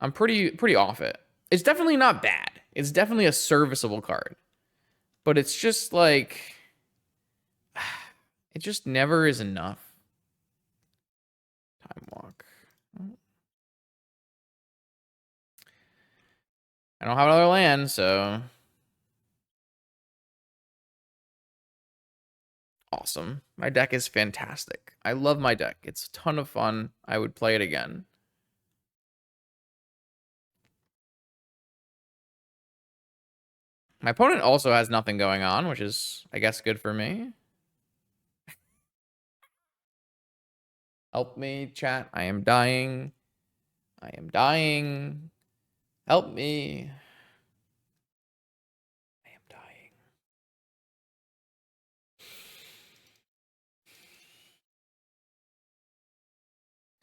I'm pretty off it. It's definitely not bad. It's definitely a serviceable card. But it's just, like... It just never is enough. Time walk. I don't have another land, so... Awesome. My deck is fantastic. I love my deck. It's a ton of fun. I would play it again. My opponent also has nothing going on, which is, I guess, good for me. Help me, chat. I am dying. I am dying. Help me. I am dying.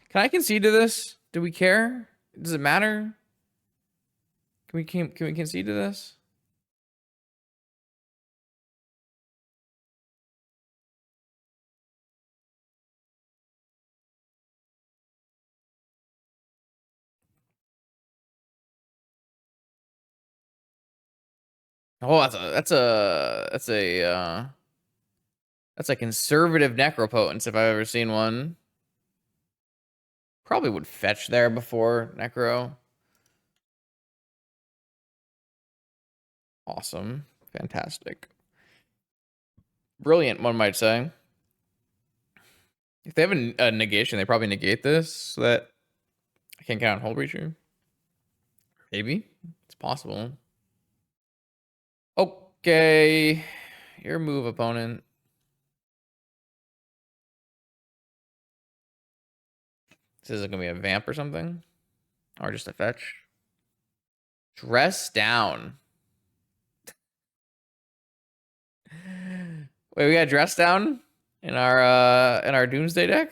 Can I concede to this? Do we care? Does it matter? Can we concede to this? Oh, that's a conservative necropotence if I've ever seen one. Probably would fetch there before necro. Awesome. Fantastic. Brilliant, one might say. If they have a negation, they probably negate this so that I can't count Hullbreacher. Maybe. It's possible. Okay. Your move, opponent. This isn't going to be a vamp or something? Or just a fetch? Dress down. Wait, we got dress down in our Doomsday deck?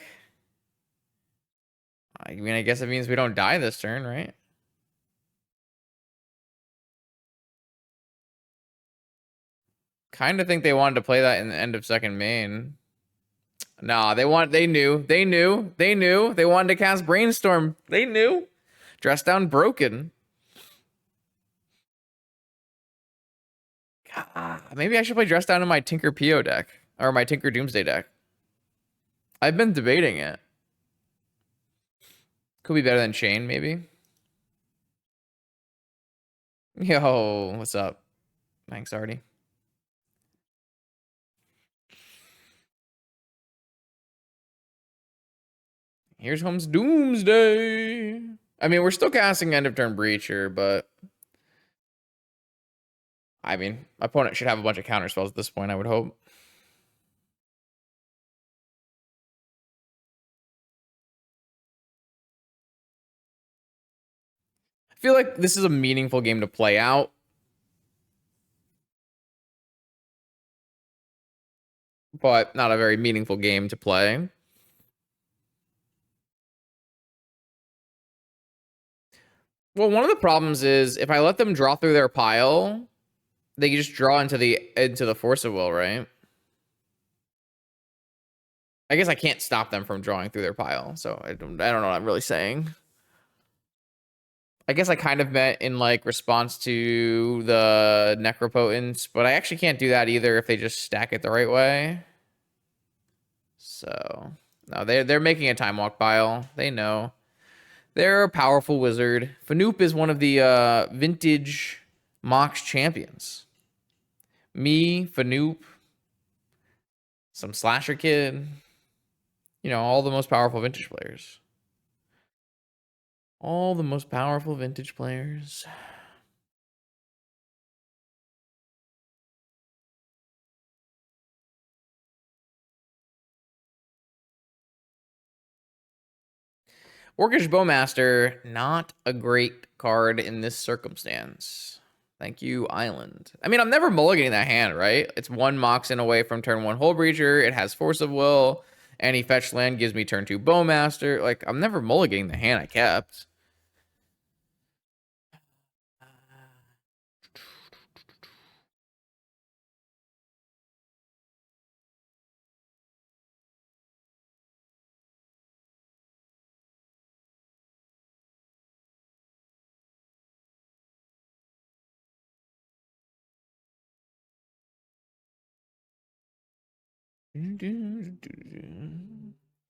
I mean, I guess it means we don't die this turn, right? Kind of think they wanted to play that in the end of second main. Nah, they knew. They wanted to cast Brainstorm. They knew. Dress down broken. God, maybe I should play Dress Down in my Tinker PO deck. Or my Tinker Doomsday deck. I've been debating it. Could be better than Chain, maybe. Yo, what's up? Thanks, Artie. Here comes Doomsday. I mean, we're still casting End of Turn Breacher, but... I mean, my opponent should have a bunch of counter spells at this point, I would hope. I feel like this is a meaningful game to play out. But not a very meaningful game to play. Well, one of the problems is if I let them draw through their pile, they can just draw into the Force of Will, right? I guess I can't stop them from drawing through their pile, so I don't know what I'm really saying. I guess I kind of meant in like response to the Necropotence, but I actually can't do that either if they just stack it the right way. So no, they're making a Time Walk pile. They know. They're a powerful wizard. Fanoop is one of the vintage Mox champions. Me, Fanoop, some Slasher Kid. You know, all the most powerful vintage players. All the most powerful vintage players. Orcish Bowmaster, not a great card in this circumstance. Thank you, Island. I mean, I'm never mulliganing that hand, right? It's 1 Moxen away from turn 1 Hullbreacher. It has Force of Will. Any fetch land gives me turn 2 Bowmaster. Like, I'm never mulliganing the hand I kept. Did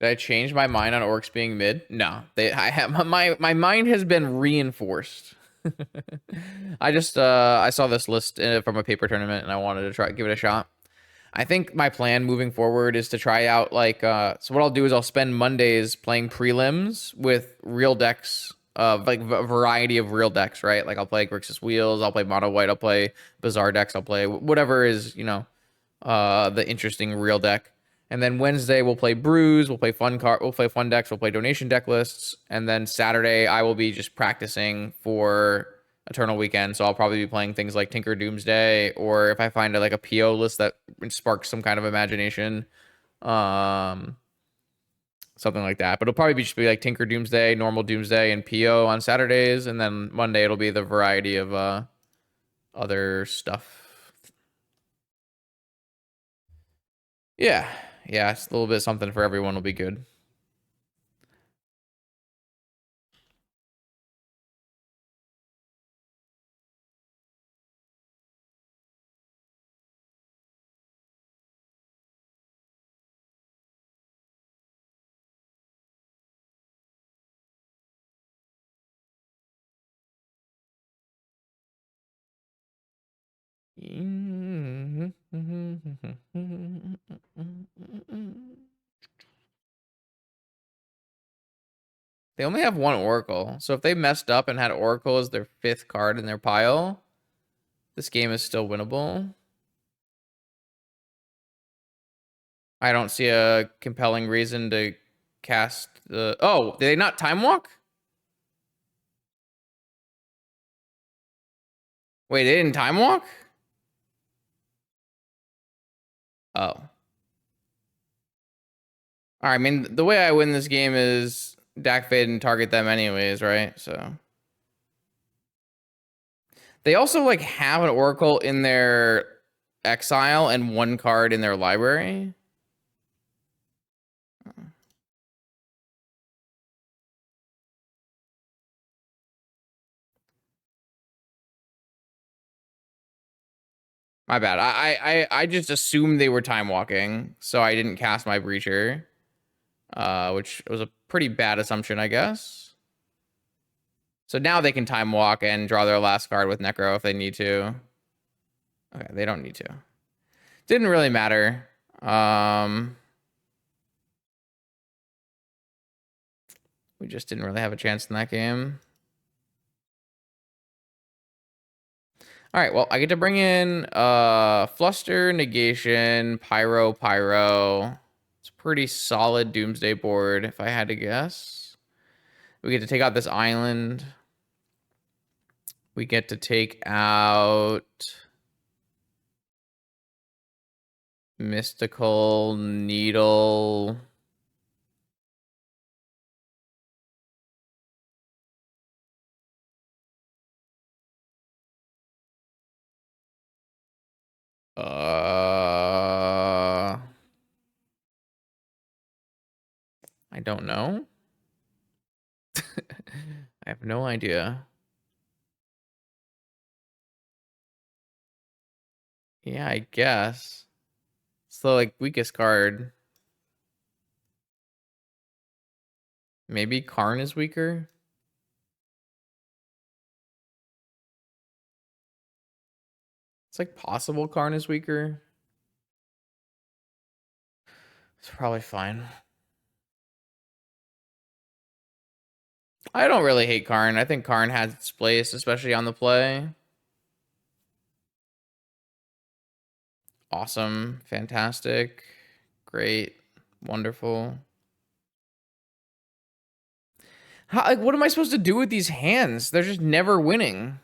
I change my mind on orcs being mid? No, I have my mind has been reinforced. I saw this list from a paper tournament and I wanted to give it a shot. I think my plan moving forward is to try out like so what I'll do is I'll spend Mondays playing prelims with real decks of like a variety of real decks, right? Like I'll play Grixis Wheels, I'll play Mono White, I'll play Bizarre decks, I'll play whatever is, the interesting real deck. And then Wednesday we'll play brews, we'll play fun decks, we'll play donation deck lists, and then Saturday I will be just practicing for Eternal Weekend. So I'll probably be playing things like Tinker Doomsday, or if I find like a PO list that sparks some kind of imagination, something like that. But it'll probably just be like Tinker Doomsday, normal Doomsday, and PO on Saturdays, and then Monday it'll be the variety of other stuff. Yeah, it's a little bit something for everyone will be good. They only have 1 Oracle, so if they messed up and had Oracle as their 5th card in their pile, this game is still winnable. I don't see a compelling reason to cast the... Oh, did they not Time Walk? Wait, they didn't Time Walk? Oh. Alright, I mean, the way I win this game is Dak Fade and target them anyways, right? So... They also, like, have an Oracle in their exile and 1 card in their library. My bad. I just assumed they were time walking, so I didn't cast my Breacher, which was a pretty bad assumption, I guess. So now they can time walk and draw their last card with Necro if they need to. Okay, they don't need to. Didn't really matter. We just didn't really have a chance in that game. All right, well, I get to bring in Fluster, Negation, Pyro, Pyro. It's a pretty solid Doomsday board, if I had to guess. We get to take out this island. We get to take out Mystical Needle. I don't know. I have no idea. Yeah, I guess. It's the like weakest card. Maybe Karn is weaker. It's like possible Karn is weaker. It's probably fine. I don't really hate Karn. I think Karn has its place, especially on the play. Awesome, fantastic, great, wonderful. How, like, what am I supposed to do with these hands? They're just never winning.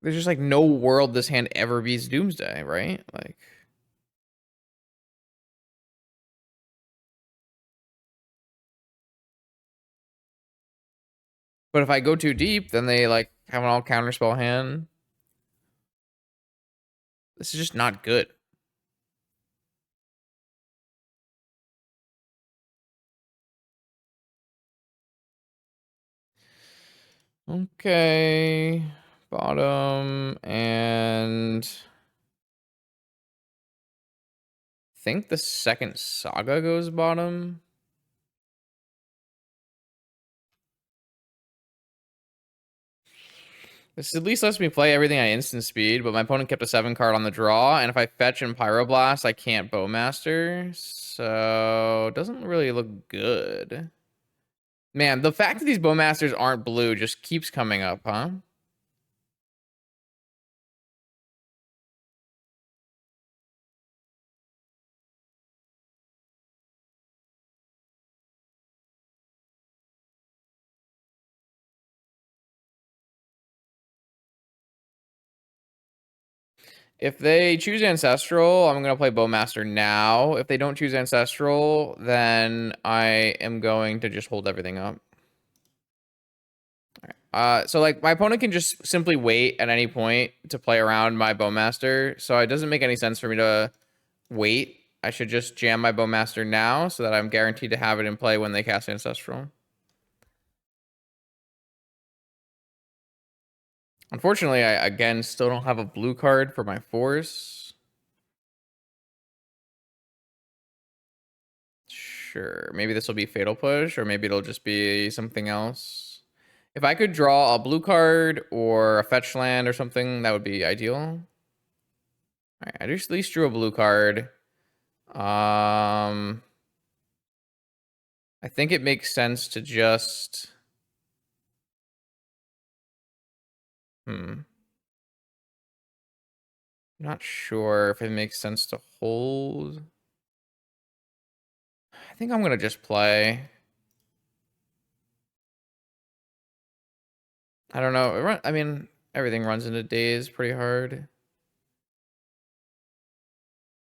There's just like no world this hand ever beats Doomsday, right? Like, but if I go too deep, then they like have an all counterspell hand. This is just not good. Okay. Bottom and I think the second saga goes bottom. This at least lets me play everything at instant speed, but my opponent kept a 7 card on the draw, and if I fetch and Pyroblast, I can't Bowmaster, so it doesn't really look good. Man, the fact that these Bowmasters aren't blue just keeps coming up, huh? If they choose Ancestral, I'm going to play Bowmaster now. If they don't choose Ancestral, then I am going to just hold everything up. So like my opponent can just simply wait at any point to play around my Bowmaster. So it doesn't make any sense for me to wait. I should just jam my Bowmaster now so that I'm guaranteed to have it in play when they cast Ancestral. Unfortunately, I again still don't have a blue card for my force. Sure, maybe this will be Fatal Push, or maybe it'll just be something else. If I could draw a blue card or a fetch land or something, that would be ideal. All right, I just at least drew a blue card. I think it makes sense to just... I'm not sure if it makes sense to hold. I think I'm going to just play. I don't know. I mean, everything runs into days pretty hard.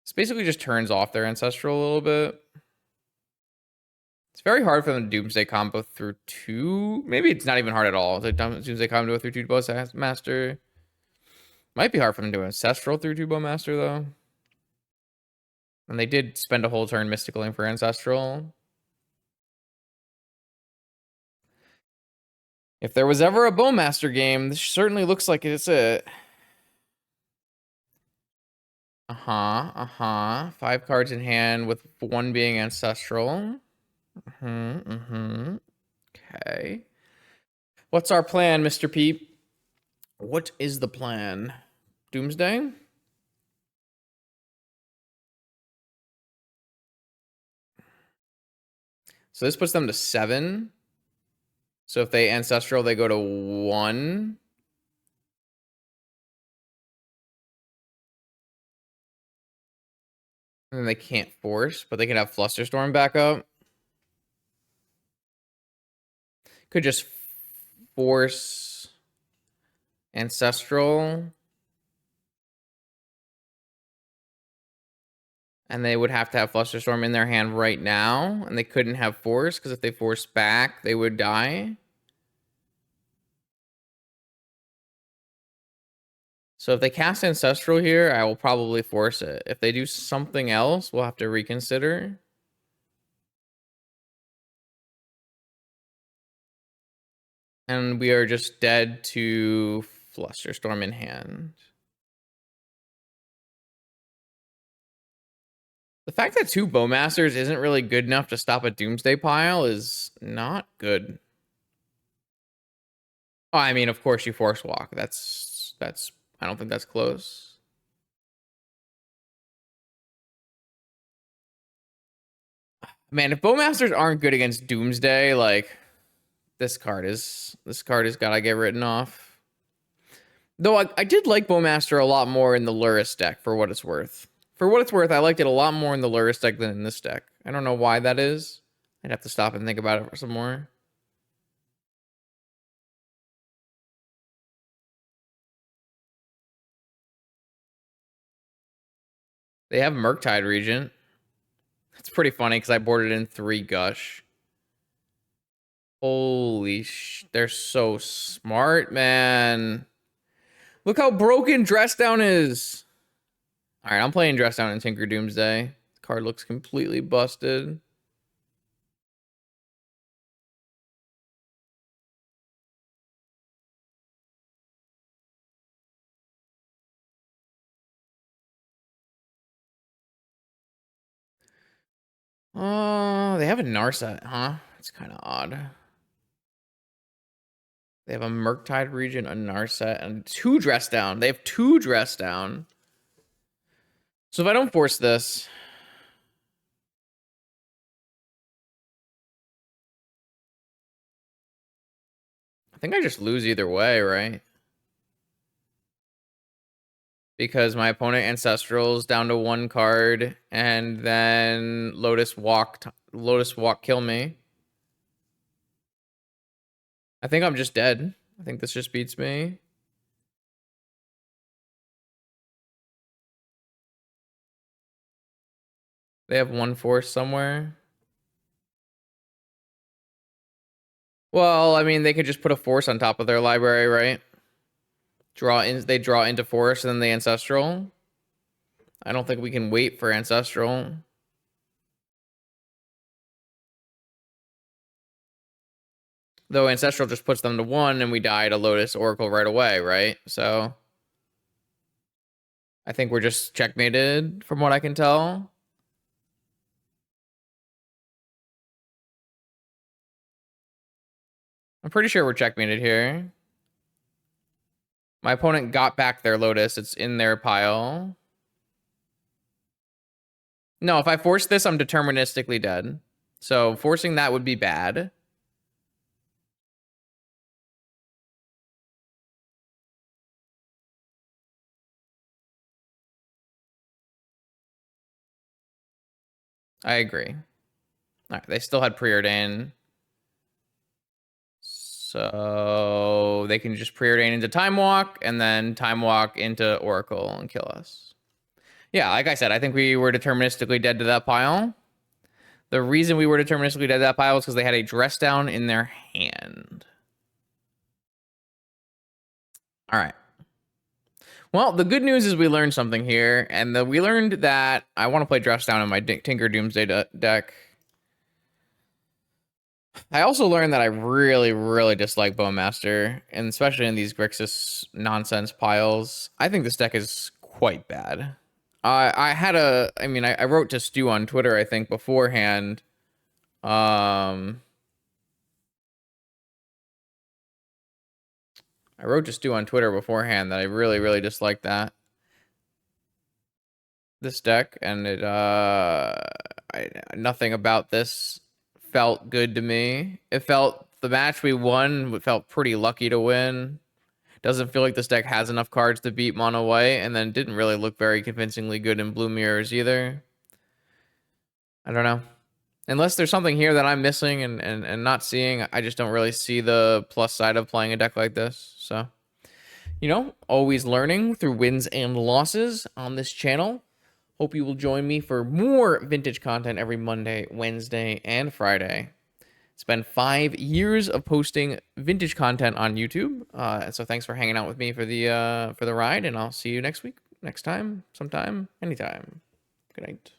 This basically just turns off their Ancestral a little bit. It's very hard for them to Doomsday combo through 2. Maybe it's not even hard at all. The Doomsday combo through 2 Bowmaster. Might be hard for them to do Ancestral through 2 Bowmaster, though. And they did spend a whole turn Mysticaling for Ancestral. If there was ever a Bowmaster game, this certainly looks like it's it. Uh-huh. 5 cards in hand with 1 being Ancestral. Okay. What's our plan, Mr. Peep? What is the plan? Doomsday? So this puts them to 7. So if they Ancestral, they go to 1. And then they can't force, but they can have Flusterstorm back up. Could just force Ancestral. And they would have to have Flusterstorm in their hand right now. And they couldn't have force, because if they force back, they would die. So if they cast Ancestral here, I will probably force it. If they do something else, we'll have to reconsider. And we are just dead to Flusterstorm in hand. The fact that 2 Bowmasters isn't really good enough to stop a Doomsday pile is not good. Oh, I mean, of course you force walk. That's I don't think that's close. Man, if Bowmasters aren't good against Doomsday, like this card has gotta get written off. Though I did like Bowmaster a lot more in the Luris deck, for what it's worth. For what it's worth, I liked it a lot more in the Luris deck than in this deck. I don't know why that is. I'd have to stop and think about it for some more. They have Murktide Regent. It's pretty funny because I boarded in 3 Gush. Holy they're so smart, man. Look how broken Dress Down is. All right, I'm playing Dress Down and Tinker Doomsday. The card looks completely busted. Oh, they have a Narset, huh? It's kind of odd. They have a Murktide Regent, a Narset, and 2 Dress Down. They have 2 Dress Down. So if I don't force this, I think I just lose either way, right? Because my opponent Ancestral's down to 1 card, and then Lotus Walk kill me. I think I'm just dead. I think this just beats me. They have 1 force somewhere. Well, I mean, they could just put a force on top of their library, right? They draw into force and then the Ancestral. I don't think we can wait for Ancestral. Though Ancestral just puts them to 1 and we die to Lotus Oracle right away, right? So I think we're just checkmated from what I can tell. I'm pretty sure we're checkmated here. My opponent got back their Lotus. It's in their pile. No, if I force this, I'm deterministically dead. So forcing that would be bad. I agree. All right, they still had preordain. So they can just preordain into Time Walk and then Time Walk into Oracle and kill us. Yeah, like I said, I think we were deterministically dead to that pile. The reason we were deterministically dead to that pile was because they had a Dress Down in their hand. All right. Well, the good news is we learned something here, and we learned that I want to play Dress Down in my Tinker Doomsday deck. I also learned that I really, really dislike Bowmaster, and especially in these Grixis nonsense piles. I think this deck is quite bad. I wrote to Stu on Twitter, I think, beforehand. I wrote to Stu on Twitter beforehand that I really, really disliked this deck, and nothing about this felt good to me. It felt the match we won felt pretty lucky to win. Doesn't feel like this deck has enough cards to beat mono white, and then didn't really look very convincingly good in blue mirrors either. I don't know. Unless there's something here that I'm missing and not seeing, I just don't really see the plus side of playing a deck like this. So, always learning through wins and losses on this channel. Hope you will join me for more vintage content every Monday, Wednesday, and Friday. It's been 5 years of posting vintage content on YouTube. So thanks for hanging out with me for the ride, and I'll see you next week, next time, sometime, anytime. Good night.